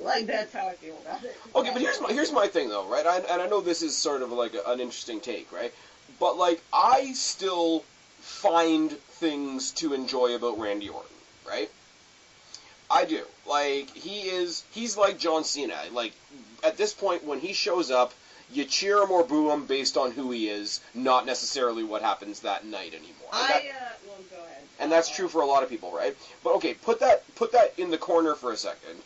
Like, that's how I feel about it. Okay, but here's my thing, though, right? And I know this is sort of like an interesting take, right? But, like, I still find things to enjoy about Randy Orton, right? I do. Like, he's like John Cena. Like, at this point, when he shows up, you cheer him or boo him based on who he is, not necessarily what happens that night anymore. Well, go ahead. And that's true for a lot of people, right? But okay, put that in the corner for a second.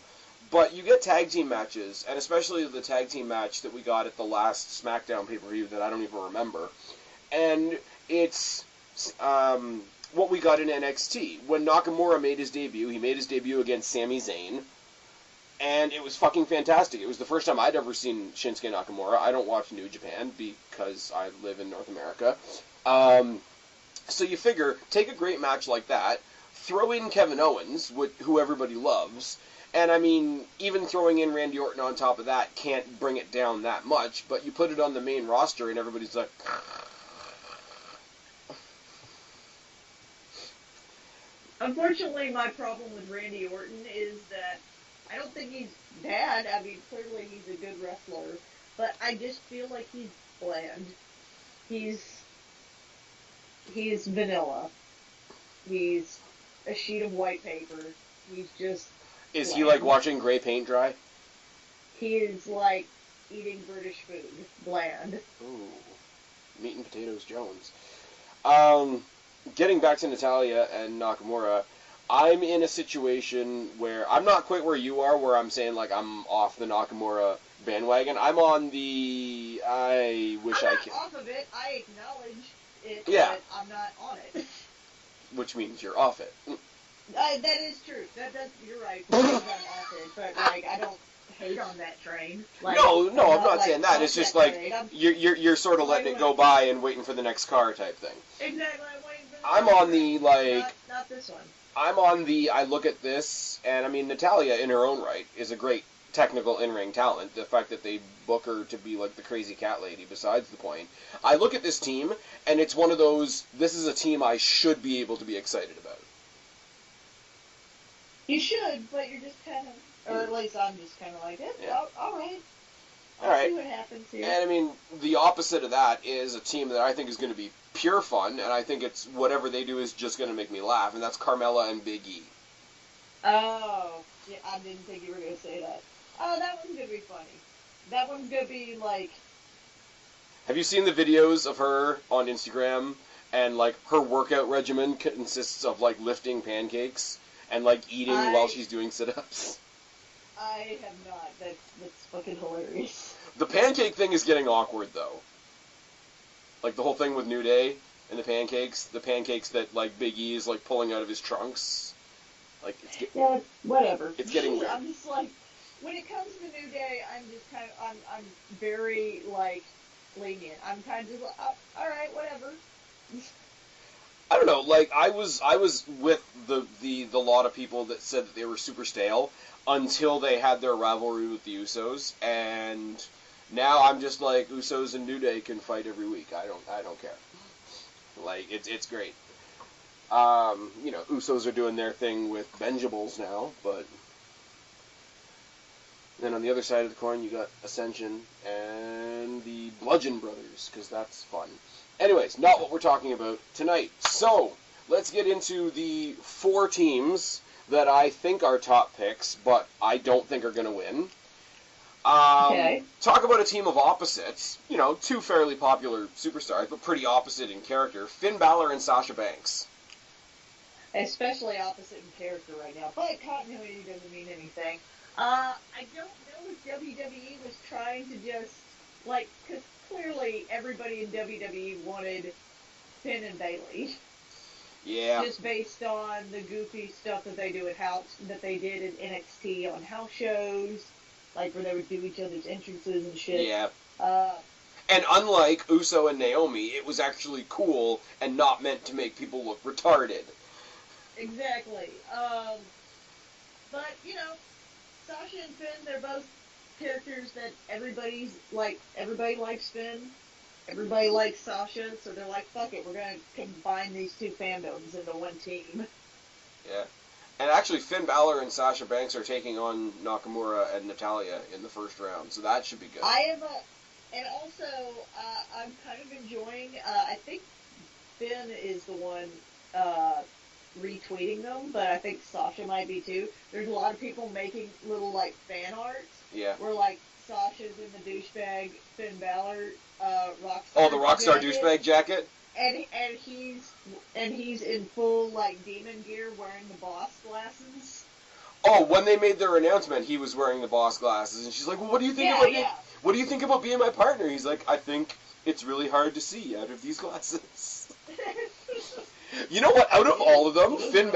But you get tag team matches, and especially the tag team match that we got at the last SmackDown pay-per-view that I don't even remember. And it's what we got in NXT. When Nakamura made his debut, he made his debut against Sami Zayn. And it was fucking fantastic. It was the first time I'd ever seen Shinsuke Nakamura. I don't watch New Japan because I live in North America. So you figure, take a great match like that, throw in Kevin Owens, who everybody loves, and I mean, even throwing in Randy Orton on top of that can't bring it down that much, but you put it on the main roster and everybody's like... Unfortunately, my problem with Randy Orton is that I don't think he's bad. I mean, clearly he's a good wrestler, but I just feel like he's bland. He's vanilla. He's a sheet of white paper. He's just Is bland. he like watching gray paint dry? He is like eating British food. Bland. Ooh. Meat and potatoes Jones. Getting back to Natalya and Nakamura, I'm in a situation where I'm not quite where you are, where I'm saying, like, I'm off the Nakamura bandwagon. I'm on the... I'm not off of it. I acknowledge it, yeah. But I'm not on it. Which means you're off it. That is true. You're right. I'm off it, but, like, I don't hate on that train. Like, no, I'm not like, saying that. It's just like, you're sort of letting it go by and waiting for the next car type thing. Exactly. I'm waiting for the I'm next on the, like... Not this one. I'm on the, I look at this, and I mean, Natalya, in her own right, is a great technical in-ring talent. The fact that they book her to be like the crazy cat lady, besides the point. I look at this team, and it's one of those, this is a team I should be able to be excited about. You should, but you're just kind of, or at least I'm just kind of like, yeah. All right. All right. See what happens here. And I mean, the opposite of that is a team that I think is going to be pure fun, and I think it's whatever they do is just going to make me laugh, and that's Carmella and Big E. Oh, yeah, I didn't think you were going to say that. Oh, that one's going to be funny. That one's going to be like... Have you seen the videos of her on Instagram, and like her workout regimen consists of like lifting pancakes and like eating while she's doing sit-ups? I have not. That's fucking hilarious. The pancake thing is getting awkward, though. Like, the whole thing with New Day and the pancakes that, like, Big E is, like, pulling out of his trunks. Like, yeah, whatever. It's getting weird. I'm just, like, when it comes to New Day, I'm just kind of, I'm very, like, lenient. I'm kind of like, oh, alright, whatever. I don't know, like, I was with the lot of people that said that they were super stale until they had their rivalry with the Usos, and... Now I'm just like, Usos and New Day can fight every week. I don't care. Like, it's great. Usos are doing their thing with Benjables now, but then on the other side of the coin you got Ascension and the Bludgeon Brothers, because that's fun. Anyways, not what we're talking about tonight. So, let's get into the 4 teams that I think are top picks, but I don't think are going to win. Okay. Talk about a team of opposites. 2 fairly popular superstars, but pretty opposite in character. Finn Balor and Sasha Banks. Especially opposite in character right now. But continuity doesn't mean anything. I don't know if WWE was trying to just, like, because clearly everybody in WWE wanted Finn and Bayley. Yeah. Just based on the goofy stuff that they do that they did in NXT on house shows. Like, where they would do each other's entrances and shit. Yeah. And unlike Uso and Naomi, it was actually cool and not meant to make people look retarded. Exactly. But, Sasha and Finn, they're both characters that everybody likes Finn. Everybody likes Sasha, so they're like, fuck it, we're gonna combine these two fandoms into one team. Yeah. And actually, Finn Balor and Sasha Banks are taking on Nakamura and Natalya in the first round, so that should be good. And also, I'm kind of enjoying, I think Finn is the one retweeting them, but I think Sasha might be too. There's a lot of people making little, like, fan arts. Yeah. Where, like, Sasha's in the douchebag Finn Balor Rockstar. Oh, the Rockstar douchebag jacket? And he's in full, like, demon gear wearing the boss glasses. Oh, when they made their announcement, he was wearing the boss glasses, and she's like, well, what do you think what do you think about being my partner? He's like, I think it's really hard to see out of these glasses. You know what? Out of all of them, Finn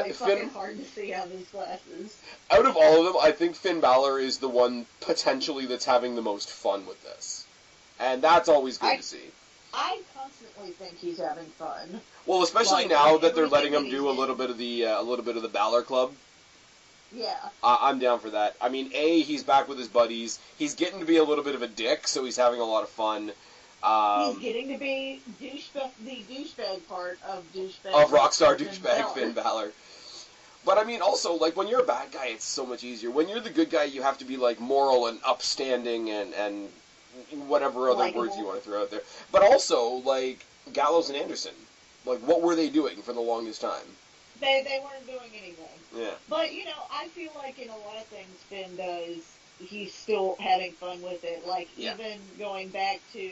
hard to see out of these glasses. Out of all of them, I think Finn Balor is the one potentially that's having the most fun with this, and that's always good to see. I constantly think he's having fun. Well, especially now that they're letting him do a little bit of the Balor Club. Yeah. I'm down for that. I mean, he's back with his buddies. He's getting to be a little bit of a dick, so he's having a lot of fun. He's getting to be the douchebag part of Rockstar douchebag Finn Balor. But I mean, also, like, when you're a bad guy, it's so much easier. When you're the good guy, you have to be, like, moral and upstanding and whatever other words you want to throw out there. But also, like, Gallows and Anderson. Like, what were they doing for the longest time? They weren't doing anything. Yeah. But, you know, I feel like in a lot of things Finn does, he's still having fun with it. Like, even going back to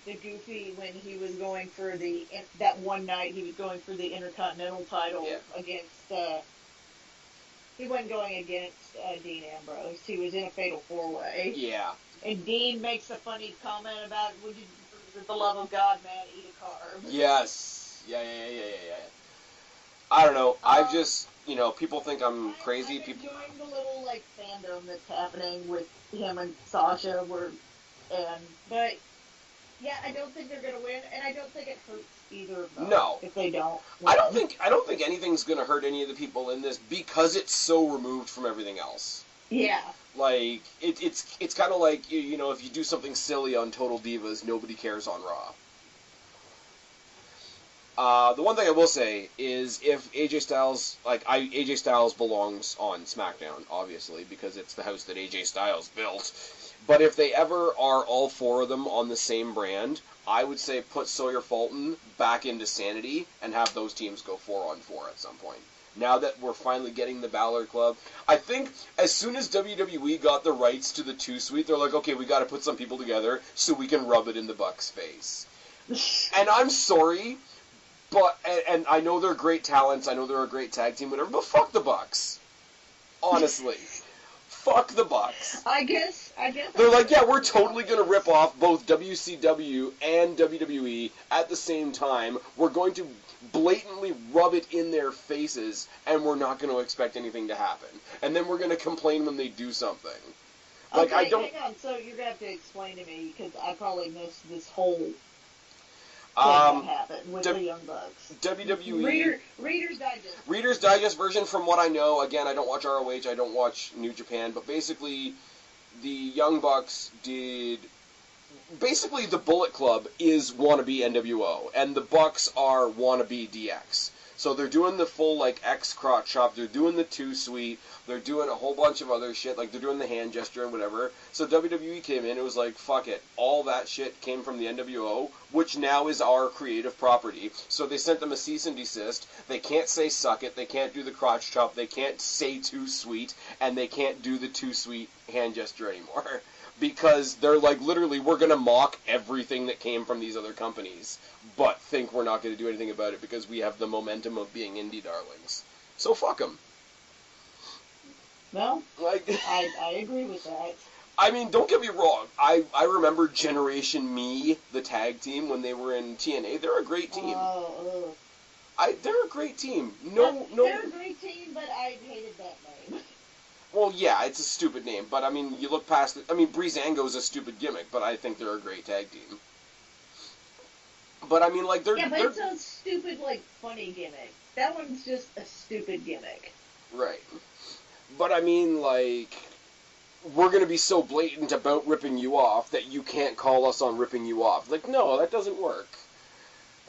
the Goofy when he was going for that one night he was going for the Intercontinental title against, he wasn't going against Dean Ambrose. He was in a Fatal 4-Way. Yeah. And Dean makes a funny comment about, would you, for the love of God, man, eat a carb. Yes. Yeah. I don't know. I've just, you know, people think I'm crazy. I'm enjoying the little, like, fandom that's happening with him and Sasha. But, yeah, I don't think they're going to win, and I don't think it hurts either of them. No. If they don't win. I don't think anything's going to hurt any of the people in this because it's so removed from everything else. Yeah. Like, it's kind of like, you know, if you do something silly on Total Divas, nobody cares on Raw. The one thing I will say is if AJ Styles belongs on SmackDown, obviously, because it's the house that AJ Styles built. But if they ever are all four of them on the same brand, I would say put Sawyer Fulton back into Sanity and have those teams go 4-on-4 at some point. Now that we're finally getting the Balor Club, I think as soon as WWE got the rights to the 2-Suite, they're like, okay, we got to put some people together so we can rub it in the Bucks' face. And I'm sorry. But, and I know they're great talents, I know they're a great tag team, whatever, but fuck the Bucks. Honestly. Fuck the Bucks. I guess. They're like, yeah, we're totally going to rip off both WCW and WWE at the same time. We're going to blatantly rub it in their faces, and we're not going to expect anything to happen. And then we're going to complain when they do something. Like, okay, hang on. So you're going to have to explain to me, because I probably missed this whole... happened with the Young Bucks. WWE Reader's Digest. Reader's Digest version, from what I know, again, I don't watch ROH, I don't watch New Japan, but basically, the Young Bucks did... Basically, the Bullet Club is wannabe NWO, and the Bucks are wannabe DX. So they're doing the full, like, X crotch chop, they're doing the 2-Suite, they're doing a whole bunch of other shit, like they're doing the hand gesture and whatever. So WWE came in, it was like, fuck it. All that shit came from the NWO, which now is our creative property. So they sent them a cease and desist. They can't say suck it, they can't do the crotch chop, they can't say 2-Suite, and they can't do the 2-Suite hand gesture anymore. Because they're like, literally, we're going to mock everything that came from these other companies, but think we're not going to do anything about it because we have the momentum of being indie darlings. So fuck them. Well, like, I agree with that. I mean, don't get me wrong. I remember Generation Me, the tag team, when they were in TNA. They're a great team. They're a great team. They're a great team, but I hated that name. Well, yeah, it's a stupid name, but I mean, you look past it. I mean, Breezango's a stupid gimmick, but I think they're a great tag team. But I mean, like, they're... Yeah, but it's a stupid, like, funny gimmick. That one's just a stupid gimmick. Right. But I mean, like, we're going to be so blatant about ripping you off that you can't call us on ripping you off. Like, no, that doesn't work.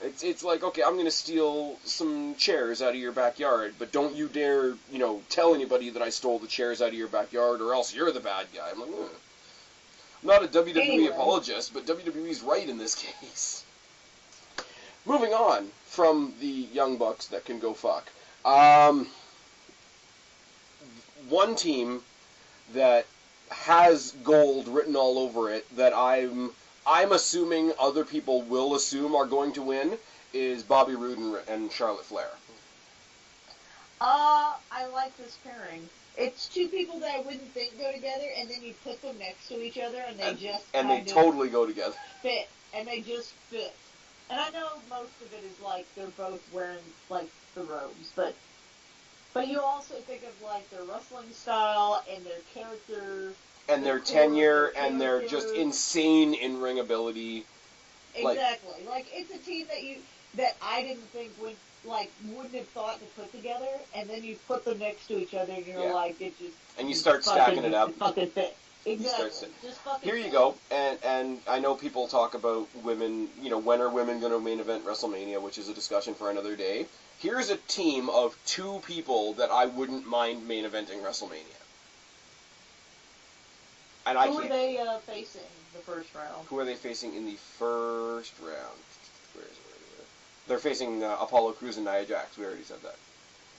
It's like, okay, I'm going to steal some chairs out of your backyard, but don't you dare, tell anybody that I stole the chairs out of your backyard, or else you're the bad guy. I'm like, I'm not a WWE apologist, but WWE's right in this case. Moving on from the Young Bucks that can go fuck. One team that has gold written all over it that I'm assuming other people will assume are going to win is Bobby Roode and Charlotte Flair. I like this pairing. It's two people that I wouldn't think go together, and then you put them next to each other, and they totally go together. Fit, and they just fit. And I know most of it is like they're both wearing like the robes, but you also think of like their wrestling style and their character. And their tenure, and their just insane in-ring ability. Exactly. Like it's a team that I didn't think wouldn't have thought to put together, and then you put them next to each other, and you're like, it just... And you start stacking it up. Fucking fit. Exactly. Just fucking Here you go. And I know people talk about women, when are women going to main event WrestleMania, which is a discussion for another day. Here's a team of two people that I wouldn't mind main eventing WrestleMania. And Who are they facing the first round? Who are they facing in the first round? Where is it? They're facing Apollo Crews and Nia Jax. We already said that.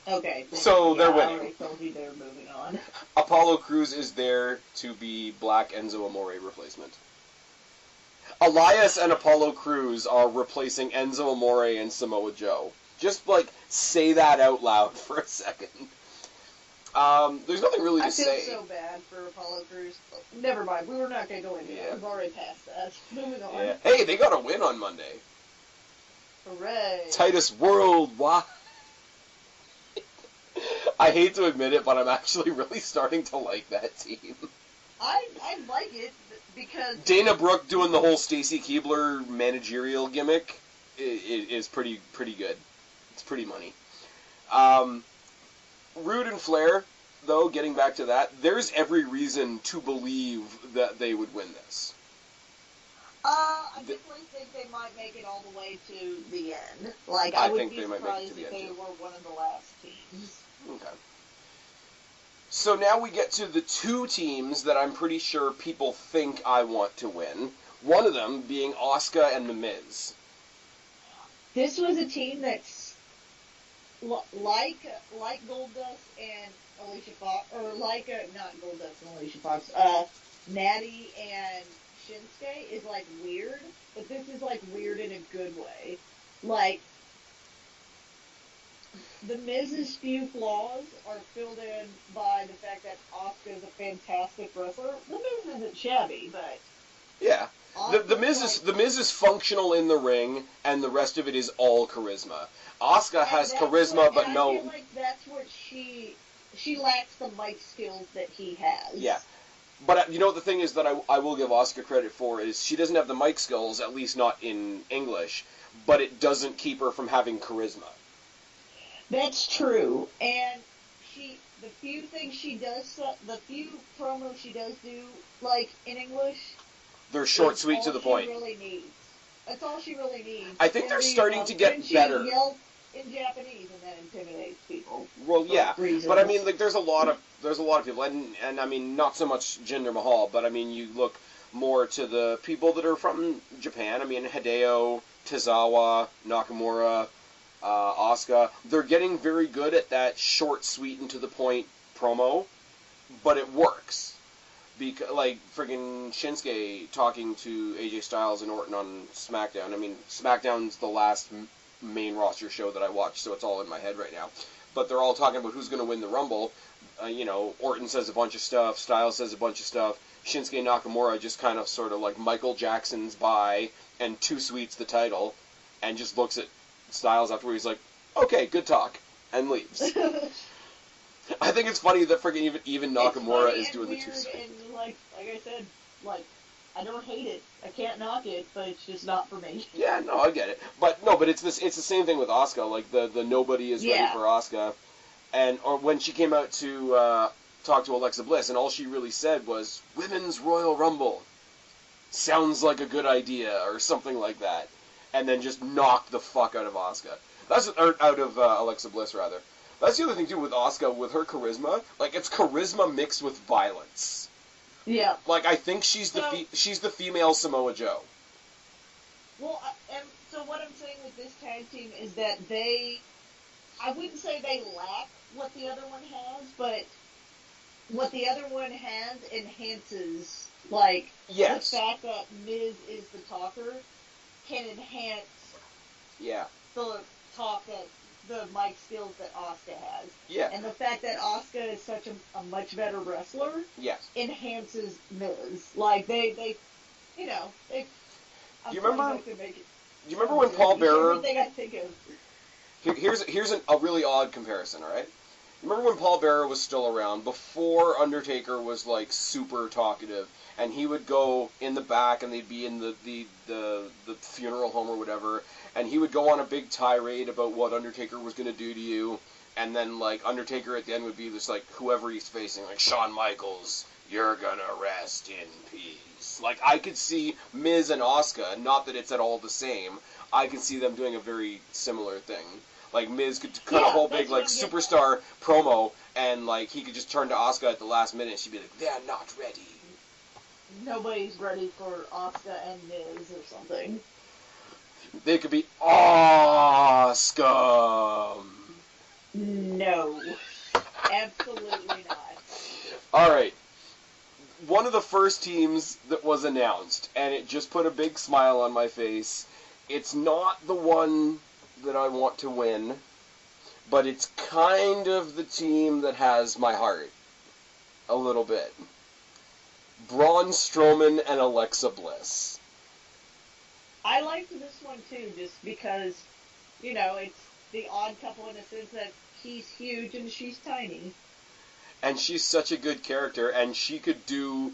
Okay. So they're winning. I already told you they're moving on. Apollo Crews is there to be Black Enzo Amore replacement. Elias and Apollo Crews are replacing Enzo Amore and Samoa Joe. Just, say that out loud for a second. There's nothing really to say. I feel so bad for Apollo Crews. Never mind. We were not going to go into that. We've already passed that. Moving on. Yeah. Hey, they got a win on Monday. Hooray. Titus Worldwide. I hate to admit it, but I'm actually really starting to like that team. I like it because... Dana Brooke doing the whole Stacy Keibler managerial gimmick is pretty good. It's pretty money. Roode and Flair, though, getting back to that, there's every reason to believe that they would win this. I definitely think they might make it all the way to the end. I wouldn't be surprised if they were one of the last teams. Okay. So now we get to the two teams that I'm pretty sure people think I want to win. One of them being Asuka and The Miz. This was a team that's like Goldust and Alicia Fox, or not Goldust and Alicia Fox, Natty and Shinsuke is weird, but this is weird in a good way. The Miz's few flaws are filled in by the fact that Asuka is a fantastic wrestler. The Miz isn't shabby, but yeah. The Miz is functional in the ring, and the rest of it is all charisma. Asuka has charisma, but no. I feel like that's what she lacks the mic skills that he has. Yeah, but the thing is that I will give Asuka credit for is she doesn't have the mic skills, at least not in English, but it doesn't keep her from having charisma. That's true, and the few things she does, the few promos she does do, in English. They're short, sweet, to the point. Really needs. That's all she really needs. I think they're starting to get better. She yells in Japanese, and that intimidates people. Well, yeah, but I mean, there's a lot of people, and I mean, not so much Jinder Mahal, but I mean, you look more to the people that are from Japan. I mean, Hideo, Tozawa, Nakamura, Asuka. They're getting very good at that short, sweet, and to the point promo, but it works. Because, friggin' Shinsuke talking to AJ Styles and Orton on SmackDown. I mean, SmackDown's the last main roster show that I watched, so it's all in my head right now. But they're all talking about who's going to win the Rumble. Orton says a bunch of stuff, Styles says a bunch of stuff. Shinsuke Nakamura just kind of sort of Michael Jackson's by and too sweets the title, and just looks at Styles afterward. He's like, okay, good talk, and leaves. I think it's funny that friggin' even Nakamura is doing the two sweet. And like I said, I don't hate it. I can't knock it, but it's just not for me. Yeah, no, I get it. But it's the same thing with Asuka. The nobody is ready for Asuka, or when she came out to talked to Alexa Bliss, and all she really said was, Women's Royal Rumble. Sounds like a good idea, or something like that. And then just knocked the fuck out of Asuka. Out of Alexa Bliss, rather. That's the other thing, too, with Asuka, with her charisma. Like, it's charisma mixed with violence. Yeah. Like, I think she's the female Samoa Joe. Well, and so what I'm saying with this tag team is that I wouldn't say they lack what the other one has, but what the other one has enhances, like, yes. The fact that Miz is the talker can enhance the talk that the mic skills that Asuka has. Yeah. And the fact that Asuka is such a much better wrestler enhances Miz. Like, they you know, they... Do you remember when Paul Bearer... Everything I think of. Here's a really odd comparison, alright? Remember when Paul Bearer was still around, before Undertaker was, like, super talkative, and he would go in the back, and they'd be in the funeral home or whatever, and he would go on a big tirade about what Undertaker was going to do to you, and then, like, Undertaker at the end would be just, like, whoever he's facing, like, Shawn Michaels, you're gonna rest in peace. Like, I could see Miz and Asuka, not that it's at all the same, I could see them doing a very similar thing. Like, Miz could cut a whole big, like, superstar promo, and, like, he could just turn to Asuka at the last minute, and she'd be like, they're not ready. Nobody's ready for Asuka and Miz or something. They could be Asuka. No. Absolutely not. Alright. One of the first teams that was announced, and it just put a big smile on my face. It's not the one that I want to win, but it's kind of the team that has my heart. A little bit. Braun Strowman and Alexa Bliss. I liked this one too, just because, you know, it's the odd couple in the sense that he's huge and she's tiny. And she's such a good character, and she could do,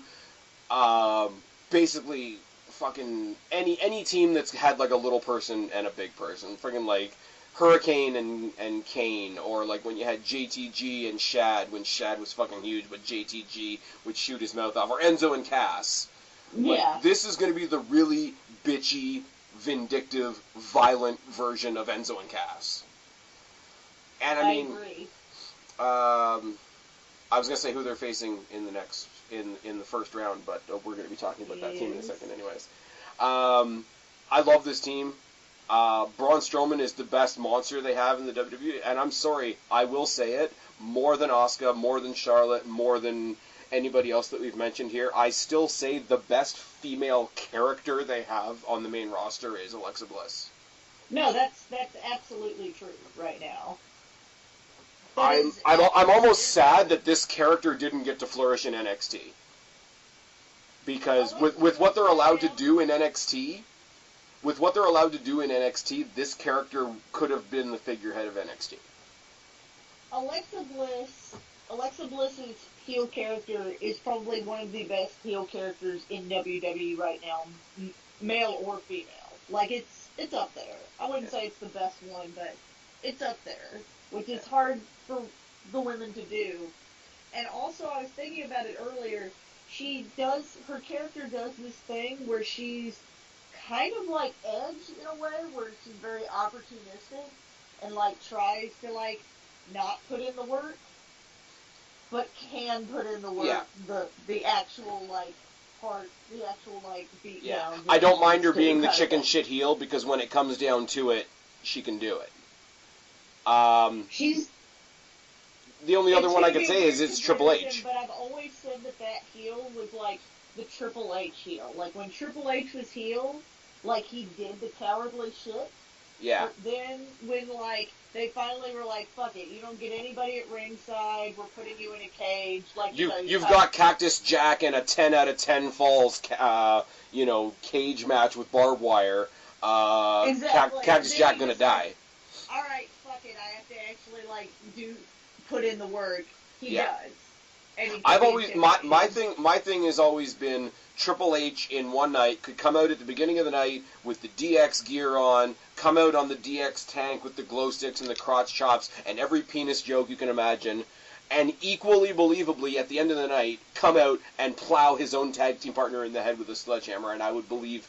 basically, fucking any team that's had, like, a little person and a big person. Friggin', like, Hurricane and Kane, or, like, when you had JTG and Shad, when Shad was fucking huge, but JTG would shoot his mouth off, or Enzo and Cass. Yeah. Like, this is going to be the really bitchy, vindictive, violent version of Enzo and Cass. And, I mean... agree. I was going to say who they're facing in the first round, but we're going to be talking about that team in a second anyways. I love this team. Braun Strowman is the best monster they have in the WWE, and I'm sorry, I will say it, more than Asuka, more than Charlotte, more than anybody else that we've mentioned here, I still say the best female character they have on the main roster is Alexa Bliss. No, that's absolutely true right now. I'm almost sad that this character didn't get to flourish in NXT. Because with what they're allowed to do in NXT, this character could have been the figurehead of NXT. Alexa Bliss's heel character is probably one of the best heel characters in WWE right now, male or female. Like, it's up there. I wouldn't say it's the best one, but it's up there, which is hard for the women to do. And also, I was thinking about it earlier, her character does this thing where she's kind of like Edge in a way, where she's very opportunistic and, like, tries to, like, not put in the work, but can put in the work, the actual, like, beat down. I don't mind her being the chicken shit heel, because when it comes down to it, she can do it. She's... The only other one I could say is it's Triple H. But I've always said that heel was, like, the Triple H heel. Like, when Triple H was heel, like, he did the cowardly shit. Yeah. But then, when, like, they finally were like, fuck it, you don't get anybody at ringside, we're putting you in a cage. Like, you've got Cactus Jack in a 10 out of 10 falls, cage match with barbed wire. Exactly. Cactus Jack gonna die. Alright, fuck it, I have to actually, like, put in the work. He does. And I've always my thing has always been Triple H in one night could come out at the beginning of the night with the DX gear on, come out on the DX tank with the glow sticks and the crotch chops and every penis joke you can imagine, and equally believably, at the end of the night, come out and plow his own tag team partner in the head with a sledgehammer, and I would believe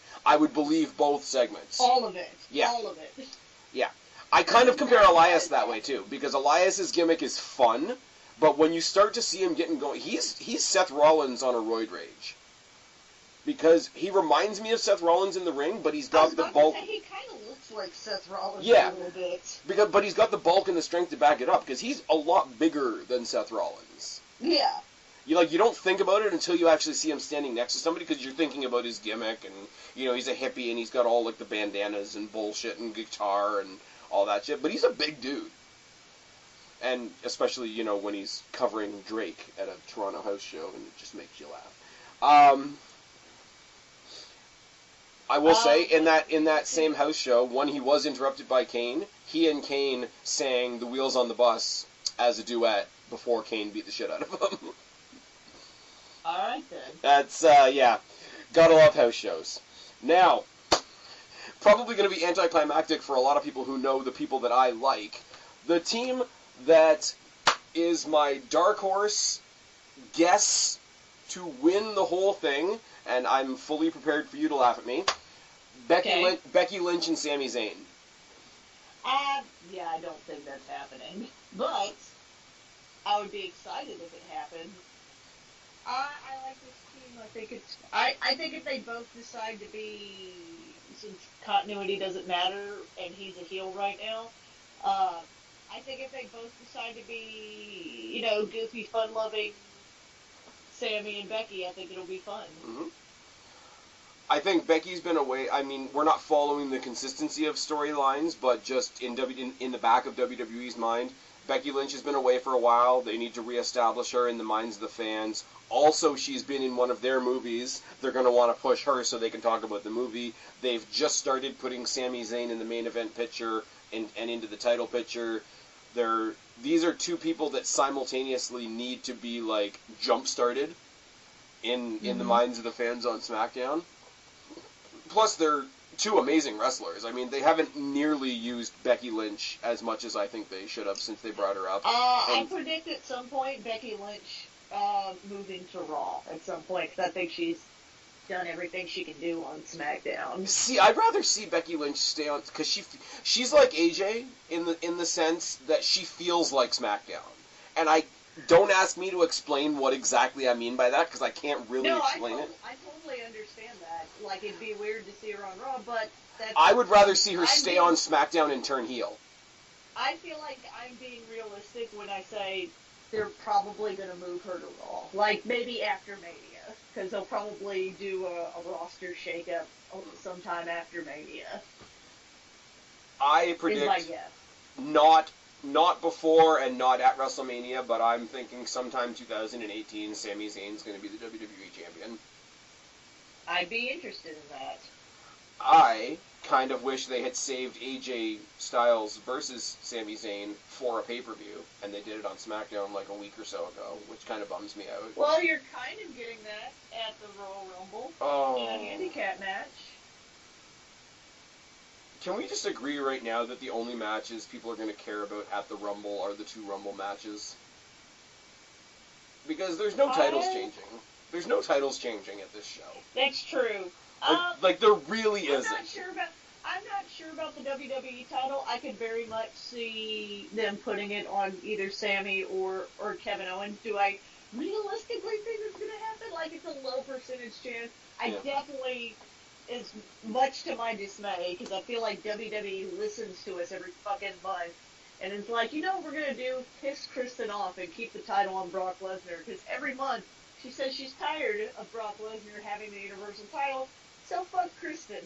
both segments. All of it. Yeah. All of it. Yeah. I kind of compare Elias that way, too, because Elias's gimmick is fun, but when you start to see him getting going, he's Seth Rollins on a roid rage. Because he reminds me of Seth Rollins in the ring, but he's got the bulk. He kind of looks like Seth Rollins a little bit. But he's got the bulk and the strength to back it up, because he's a lot bigger than Seth Rollins. Yeah. You don't think about it until you actually see him standing next to somebody, because you're thinking about his gimmick, and, he's a hippie, and he's got all, the bandanas and bullshit and guitar and all that shit, but he's a big dude. And especially, when he's covering Drake at a Toronto house show, and it just makes you laugh. I will say, in that same house show, when he was interrupted by Kane, he and Kane sang The Wheels on the Bus as a duet before Kane beat the shit out of him. Alright then. That's, gotta love house shows. Now, probably going to be anticlimactic for a lot of people who know the people that I like. The team that is my dark horse guess to win the whole thing, and I'm fully prepared for you to laugh at me, Becky Lynch and Sami Zayn. Yeah, I don't think that's happening. But I would be excited if it happened. I like this team. I think if they both decide to be, since continuity doesn't matter and he's a heel right now, I think if they both decide to be, goofy, fun-loving Sammy and Becky, I think it'll be fun. Mm-hmm. I think Becky's been away. I mean, we're not following the consistency of storylines, but just in the back of WWE's mind, Becky Lynch has been away for a while. They need to reestablish her in the minds of the fans. Also, she's been in one of their movies. They're going to want to push her so they can talk about the movie. They've just started putting Sami Zayn in the main event picture and into the title picture. These are two people that simultaneously need to be, jump-started in the minds of the fans on SmackDown. Plus, they're two amazing wrestlers. I mean, they haven't nearly used Becky Lynch as much as I think they should have since they brought her up. I predict at some point Becky Lynch moving to Raw at some point, because I think she's done everything she can do on SmackDown. See, I'd rather see Becky Lynch stay on, because she's like AJ in the sense that she feels like SmackDown. And don't ask me to explain what exactly I mean by that, because I can't really explain it. I totally understand that. It'd be weird to see her on Raw, but I would rather see her stay on SmackDown and turn heel. I feel like I'm being realistic when I say they're probably going to move her to Raw. Maybe after Mania, because they'll probably do a roster shakeup sometime after Mania. I predict is my guess. Not before and not at WrestleMania, but I'm thinking sometime 2018, Sami Zayn's going to be the WWE champion. I'd be interested in that. I kind of wish they had saved AJ Styles versus Sami Zayn for a pay-per-view, and they did it on SmackDown a week or so ago, which kind of bums me out. Well, you're kind of getting that at the Royal Rumble in a handicap match. Can we just agree right now that the only matches people are going to care about at the Rumble are the two Rumble matches? Because there's no titles changing. There's no titles changing at this show. That's true. There really isn't. I'm not sure about the WWE title. I could very much see them putting it on either Sammy or Kevin Owens. Do I realistically think it's going to happen? It's a low percentage chance. I definitely, as much to my dismay, because I feel like WWE listens to us every fucking month. And it's we're going to do? Piss Kristen off and keep the title on Brock Lesnar. Because every month, she says she's tired of Brock Lesnar having the Universal title, so fuck Kristen,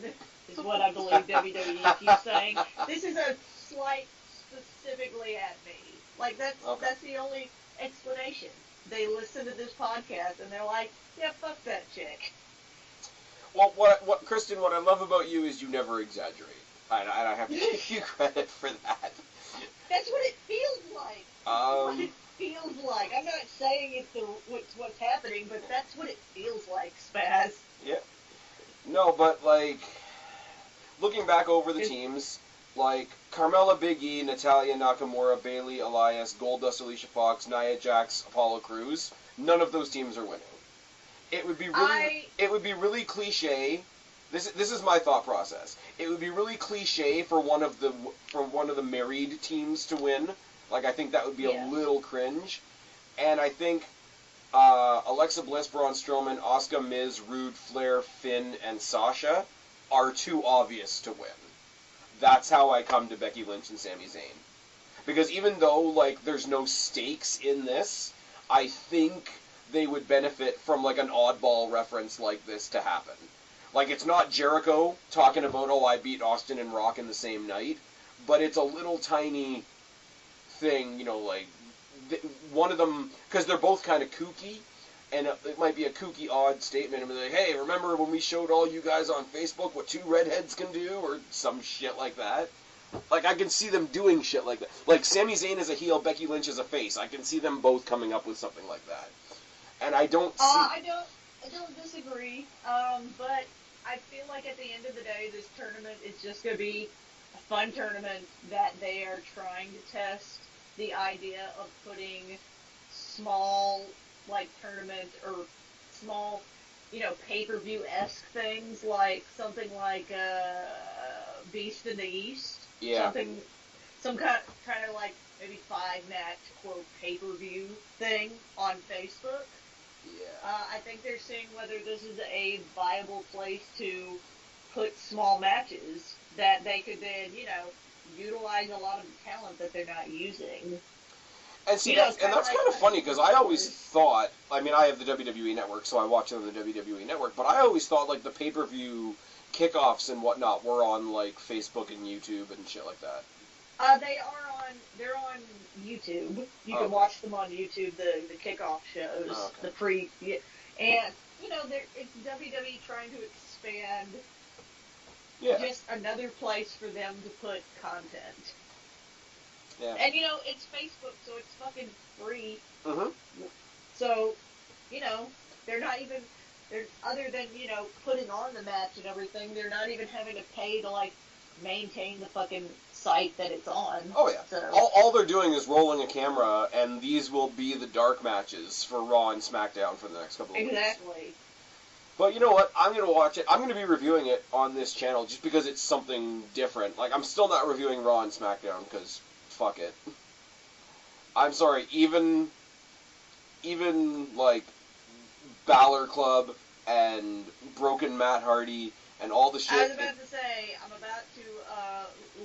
is what I believe WWE keeps saying. This is a slight specifically at me. That's the only explanation. They listen to this podcast and they're like, yeah, fuck that chick. Well, what Kristen, what I love about you is you never exaggerate. And I have to give you credit for that. That's what it feels like. What it feels like. I'm not saying it's what's happening, but that's what it feels like, Spaz. Yeah. No, but looking back over the teams, like, Carmella, Big E, Natalya, Nakamura, Bayley, Elias, Goldust, Alicia Fox, Nia Jax, Apollo Crews, none of those teams are winning. It would be really cliche. This is my thought process. It would be really cliche for one of the married teams to win. Like, I think that would be a little cringe. And I think Alexa Bliss, Braun Strowman, Asuka, Miz, Rude, Flair, Finn, and Sasha are too obvious to win. That's how I come to Becky Lynch and Sami Zayn. Because even though, like, there's no stakes in this, I think they would benefit from, like, an oddball reference like this to happen. Like, it's not Jericho talking about, oh, I beat Austin and Rock in the same night, but it's a little tiny thing, you know, like, one of them, because they're both kind of kooky, and it might be a kooky, odd statement, and be like, hey, remember when we showed all you guys on Facebook what two redheads can do, or some shit like that? Like, I can see them doing shit like that. Like, Sami Zayn is a heel, Becky Lynch is a face. I can see them both coming up with something like that. And I don't see... I don't disagree, but I feel like at the end of the day, this tournament is just going to be a fun tournament that they are trying to test the idea of putting small, like, tournament or small, you know, pay-per-view-esque things, like something like Beast in the East. Yeah. Some kind of like maybe 5-match, quote, pay-per-view thing on Facebook. Yeah. I think they're seeing whether this is a viable place to put small matches that they could then, you know, utilize a lot of the talent that they're not using. And see, that's kind of funny, because I always thought, I mean, I have the WWE Network, so I watch it on the WWE Network, but I always thought, like, the pay-per-view kickoffs and whatnot were on, like, Facebook and YouTube and shit like that. They're on YouTube. You can watch them on YouTube, the kickoff shows, and, you know, it's WWE trying to expand just another place for them to put content. Yeah. And, you know, it's Facebook, so it's fucking free. Mm-hmm. So, you know, they're other than, you know, putting on the match and everything, they're not even having to pay to, like, maintain the fucking site that it's on. Oh, yeah. So. All they're doing is rolling a camera, and these will be the dark matches for Raw and SmackDown for the next couple of weeks. Exactly. But you know what? I'm going to watch it. I'm going to be reviewing it on this channel just because it's something different. Like, I'm still not reviewing Raw and SmackDown because fuck it. I'm sorry, even like Balor Club and Broken Matt Hardy and all the shit. I was about to say, I'm about to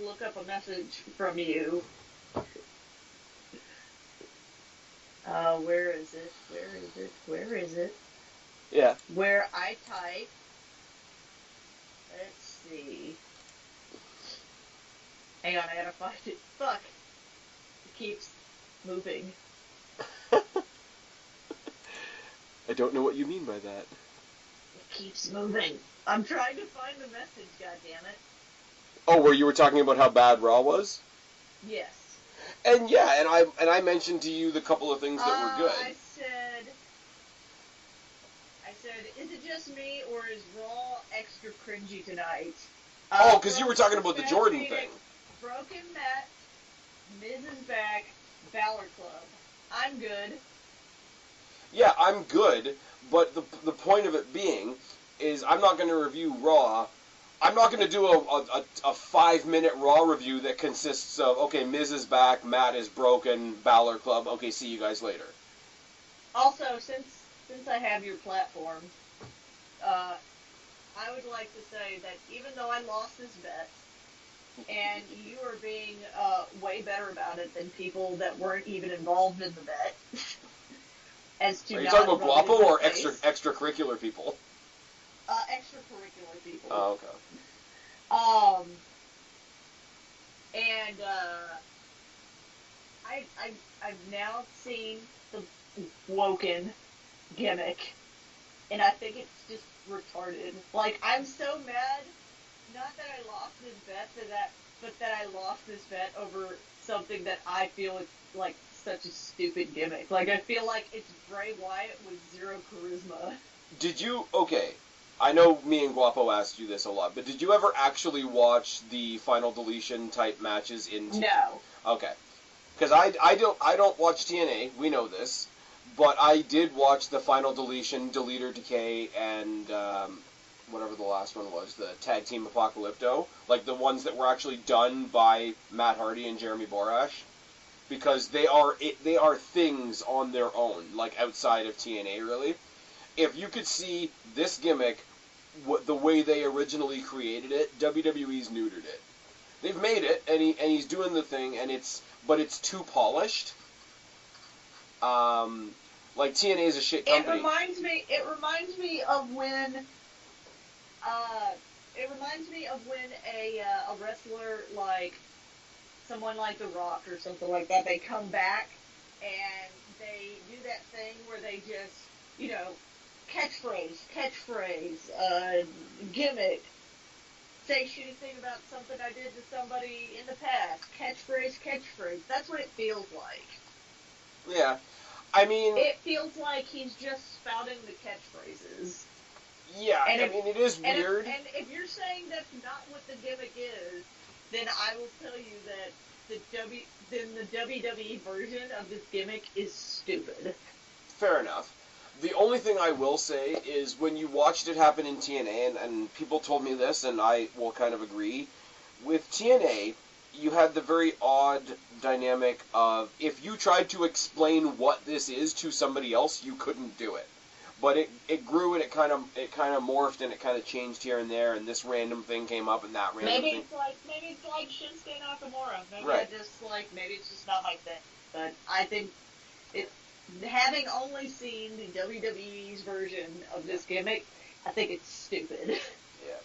look up a message from you. Where is it? Yeah. Where I type, let's see. Hang on, I gotta find it. Fuck. It keeps moving. I don't know what you mean by that. It keeps moving. I'm trying to find the message, goddammit. Oh, where you were talking about how bad Raw was? Yes. And yeah, and I mentioned to you the couple of things that were good. I said, is it just me, or is Raw extra cringy tonight? Oh, because you were talking about the Jordan thing. Broken Matt, Miz is back, Balor Club. I'm good. Yeah, I'm good, but the point of it being is I'm not going to review Raw. I'm not going to do a 5-minute Raw review that consists of, okay, Miz is back, Matt is broken, Balor Club, okay, see you guys later. Also, since I have your platform, I would like to say that even though I lost this bet, and you are being way better about it than people that weren't even involved in the bet. As to Are you talking about Guapo or extracurricular people? Extracurricular people. Oh, okay. And I've now seen the Woken gimmick, and I think it's just retarded. Like, I'm so mad, not that I lost this bet, but that I lost this bet over something that I feel is, like, such a stupid gimmick. Like, I feel like it's Bray Wyatt with zero charisma. Did you... Okay. I know me and Guapo asked you this a lot, but did you ever actually watch the Final Deletion type matches in TNA? No. Okay. Because I don't watch TNA, we know this, but I did watch the Final Deletion, Deleter Decay, and whatever the last one was, the Tag Team Apocalypto, like the ones that were actually done by Matt Hardy and Jeremy Borash, because they are things on their own, like outside of TNA, really. If you could see this gimmick, the way they originally created it, WWE's neutered it. They've made it, and he's doing the thing, but it's too polished. Like TNA is a shit company. It reminds me of when. It reminds me of when a wrestler like someone like The Rock or something like that, they come back and they do that thing where they just, catchphrase, gimmick, say shitty thing about something I did to somebody in the past, catchphrase. That's what it feels like. Yeah. I mean... It feels like he's just spouting the catchphrases. Yeah, it is weird. And if you're saying that's not what the gimmick is, then I will tell you that the WWE version of this gimmick is stupid. Fair enough. The only thing I will say is when you watched it happen in TNA, and people told me this, and I will kind of agree, with TNA, you had the very odd dynamic of if you tried to explain what this is to somebody else, you couldn't do it. But it grew and it kind of morphed and it kind of changed here and there, and this random thing came up and that random thing. Maybe it's like Shinsuke Nakamura. Maybe right. Maybe it's just not like that. But I think having only seen the WWE's version of this gimmick, I think it's stupid. Yeah,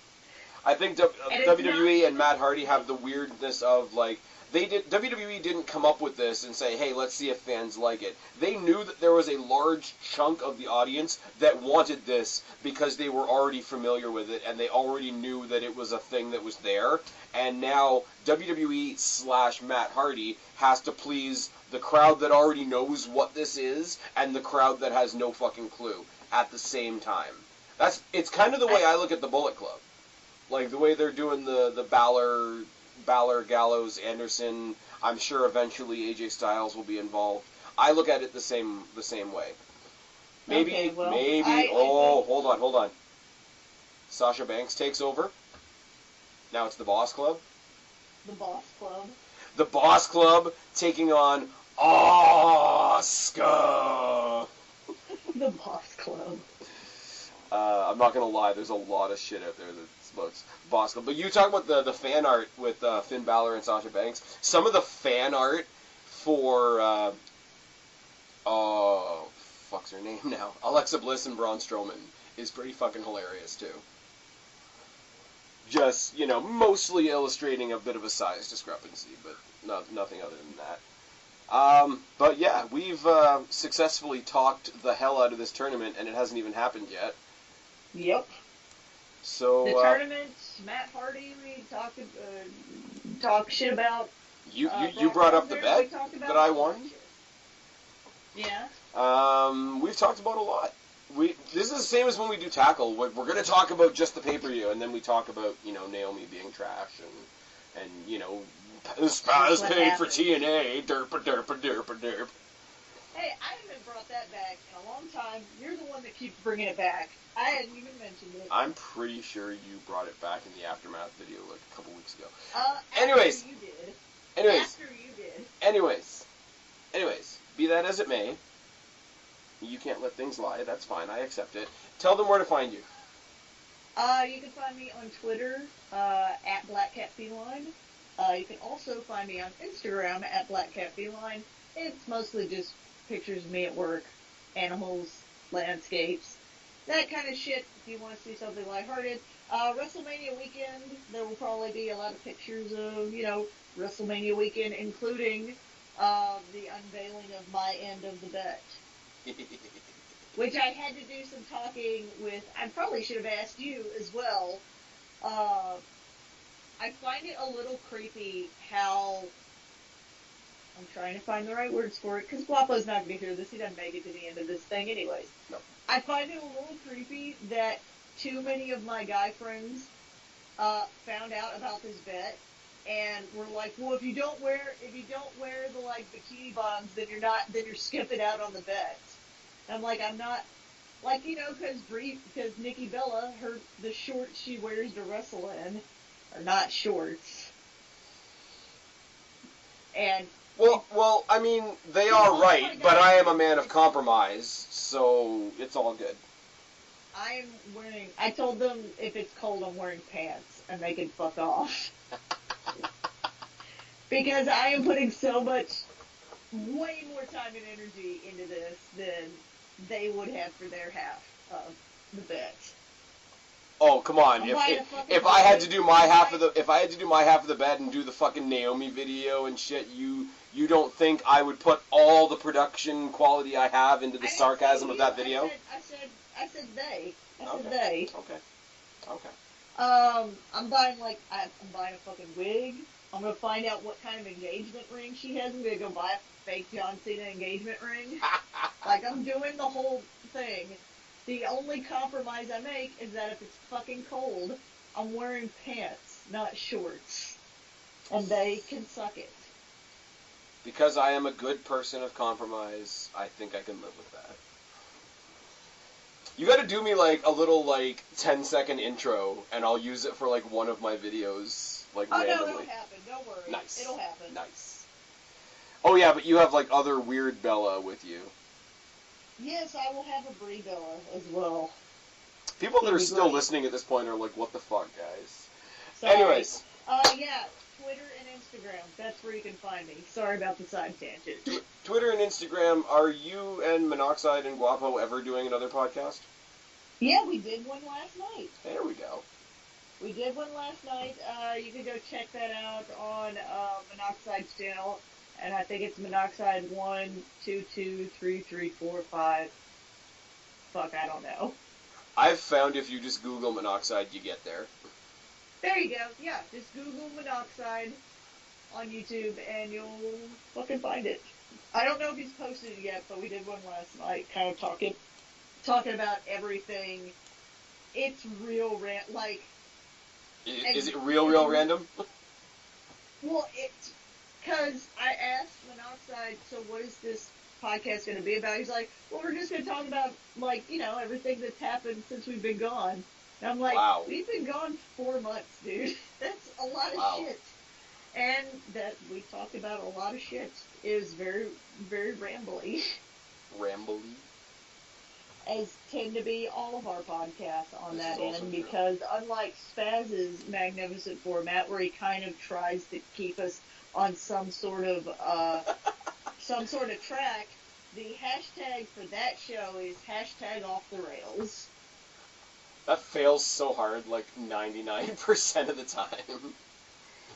I think WWE and Matt Hardy have the weirdness of like. WWE didn't come up with this and say, hey, let's see if fans like it. They knew that there was a large chunk of the audience that wanted this because they were already familiar with it and they already knew that it was a thing that was there. And now WWE/Matt Hardy has to please the crowd that already knows what this is and the crowd that has no fucking clue at the same time. It's kind of the way I look at the Bullet Club. Like the way they're doing the Balor, Gallows, Anderson. I'm sure eventually AJ Styles will be involved. I look at it the same way. Maybe. Hold on. Sasha Banks takes over. Now it's the Boss Club. The Boss Club. The Boss Club taking on Asuka. The Boss Club. I'm not gonna lie. There's a lot of shit out there that's about Boss Club. But you talk about the fan art with Finn Balor and Sasha Banks. Some of the fan art for fuck's her name now? Alexa Bliss and Braun Strowman is pretty fucking hilarious too. Just mostly illustrating a bit of a size discrepancy, but nothing other than that. But yeah, we've successfully talked the hell out of this tournament, and it hasn't even happened yet. Yep. So the tournament, Matt Hardy, we talked shit about. You brought up the bet that I won. Yeah. We've talked about a lot. This is the same as when we do Tackle. We're going to talk about just the pay-per-view, and then we talk about Naomi being trash and Spaz paid for TNA. Derp. Hey, I haven't brought that back in a long time. You're the one that keeps bringing it back. I hadn't even mentioned it. I'm pretty sure you brought it back in the Aftermath video like a couple weeks ago. Anyways. After you did. Anyways, be that as it may, you can't let things lie. That's fine. I accept it. Tell them where to find you. You can find me on Twitter, at BlackCatFeline. You can also find me on Instagram at BlackCatFeline. It's mostly just pictures of me at work, animals, landscapes, that kind of shit if you want to see something lighthearted. WrestleMania weekend, there will probably be a lot of pictures of, WrestleMania weekend, including the unveiling of my end of the bet. Which I had to do some talking with. I probably should have asked you as well. I find it a little creepy how... I'm trying to find the right words for it, because Guapo's not going to hear this. He doesn't make it to the end of this thing anyways. No. I find it a little creepy that too many of my guy friends found out about this bet, and were like, well, if you don't wear the like bikini bottoms, then you're skipping out on the bet. And I'm like, I'm not, like, you know, because Nikki Bella, the shorts she wears to wrestle in are not shorts. And well, I mean, they are right, but I am a man of compromise, so it's all good. I told them if it's cold, I'm wearing pants, and they can fuck off. Because I am putting way more time and energy into this than they would have for their half of the bet. Oh, come on! If I had to do my half of the bet and do the fucking Naomi video and shit, you don't think I would put all the production quality I have into the sarcasm of that video? I said they. Okay. I'm buying a fucking wig. I'm gonna find out what kind of engagement ring she has. I'm gonna go buy a fake John Cena engagement ring. Like, I'm doing the whole thing. The only compromise I make is that if it's fucking cold, I'm wearing pants, not shorts. And they can suck it. Because I am a good person of compromise, I think I can live with that. You gotta do me, like, a little, like, 10-second intro, and I'll use it for, like, one of my videos, like, randomly. No, it'll happen. Don't worry. Nice. It'll happen. Nice. Oh, yeah, but you have, like, other weird Bella with you. Yes, I will have a Brie Bella as well. People that are still listening at this point are like, what the fuck, guys? Sorry. Anyways. Yeah, Twitter and Instagram. That's where you can find me. Sorry about the side tangent. Twitter and Instagram. Are you and Monoxide and Guapo ever doing another podcast? Yeah, we did one last night. There we go. We did one last night. You can go check that out on Monoxide's channel. And I think it's Monoxide 1, 2, 2, 3, 3, 4, 5. Fuck, I don't know. I've found if you just Google Monoxide, you get there. There you go. Yeah, just Google Monoxide on YouTube and you'll fucking find it. I don't know if he's posted it yet, but we did one last night, kind of talking about everything. It's real like. Is it real random? Well, it's. Because I asked Monoxide, so what is this podcast going to be about? He's like, well, we're just going to talk about, like, you know, everything that's happened since we've been gone. And I'm like, wow. We've been gone 4 months, dude. That's a lot of shit. And that we talked about a lot of shit. It was very, very rambly. Rambly? As tend to be all of our podcasts on that end, true. because unlike Spaz's magnificent format, where he kind of tries to keep us on some sort of track, the hashtag for that show is #OffTheRails. That fails so hard, like 99% of the time.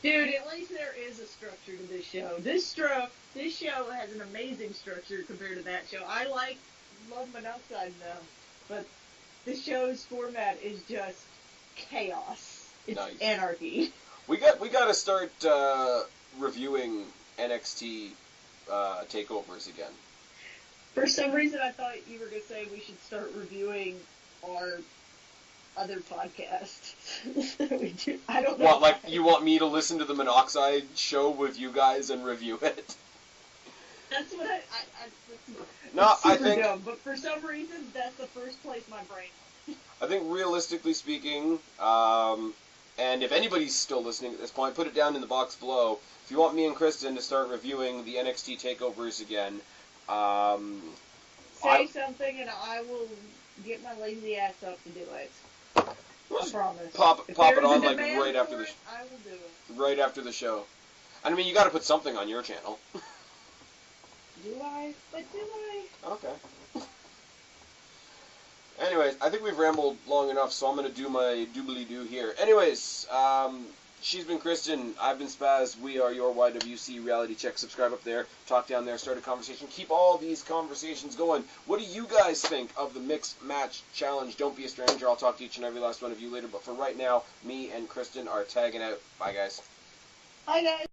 Dude, at least there is a structure to this show. This show has an amazing structure compared to that show. I love Monoxide now, but the show's format is just chaos. It's nice. Anarchy. We got to start reviewing NXT takeovers again. For some reason, I thought you were going to say we should start reviewing our other podcast. I don't know. What, like, you want me to listen to the Monoxide show with you guys and review it? That's what I think dumb, but for some reason, that's the first place my brain went. I think realistically speaking, and if anybody's still listening at this point, put it down in the box below. If you want me and Kristen to start reviewing the NXT takeovers again, say something and I will get my lazy ass up to do it. I promise. Pop it on like right after the show. I will do it. Right after the show. I mean, you got to put something on your channel. Do I? But do I? Okay. Anyways, I think we've rambled long enough, so I'm going to do my doobly-doo here. Anyways, she's been Kristen, I've been Spaz, we are your YWC Reality Check. Subscribe up there, talk down there, start a conversation. Keep all these conversations going. What do you guys think of the Mixed Match Challenge? Don't be a stranger, I'll talk to each and every last one of you later, but for right now, me and Kristen are tagging out. Bye, guys. Bye, guys.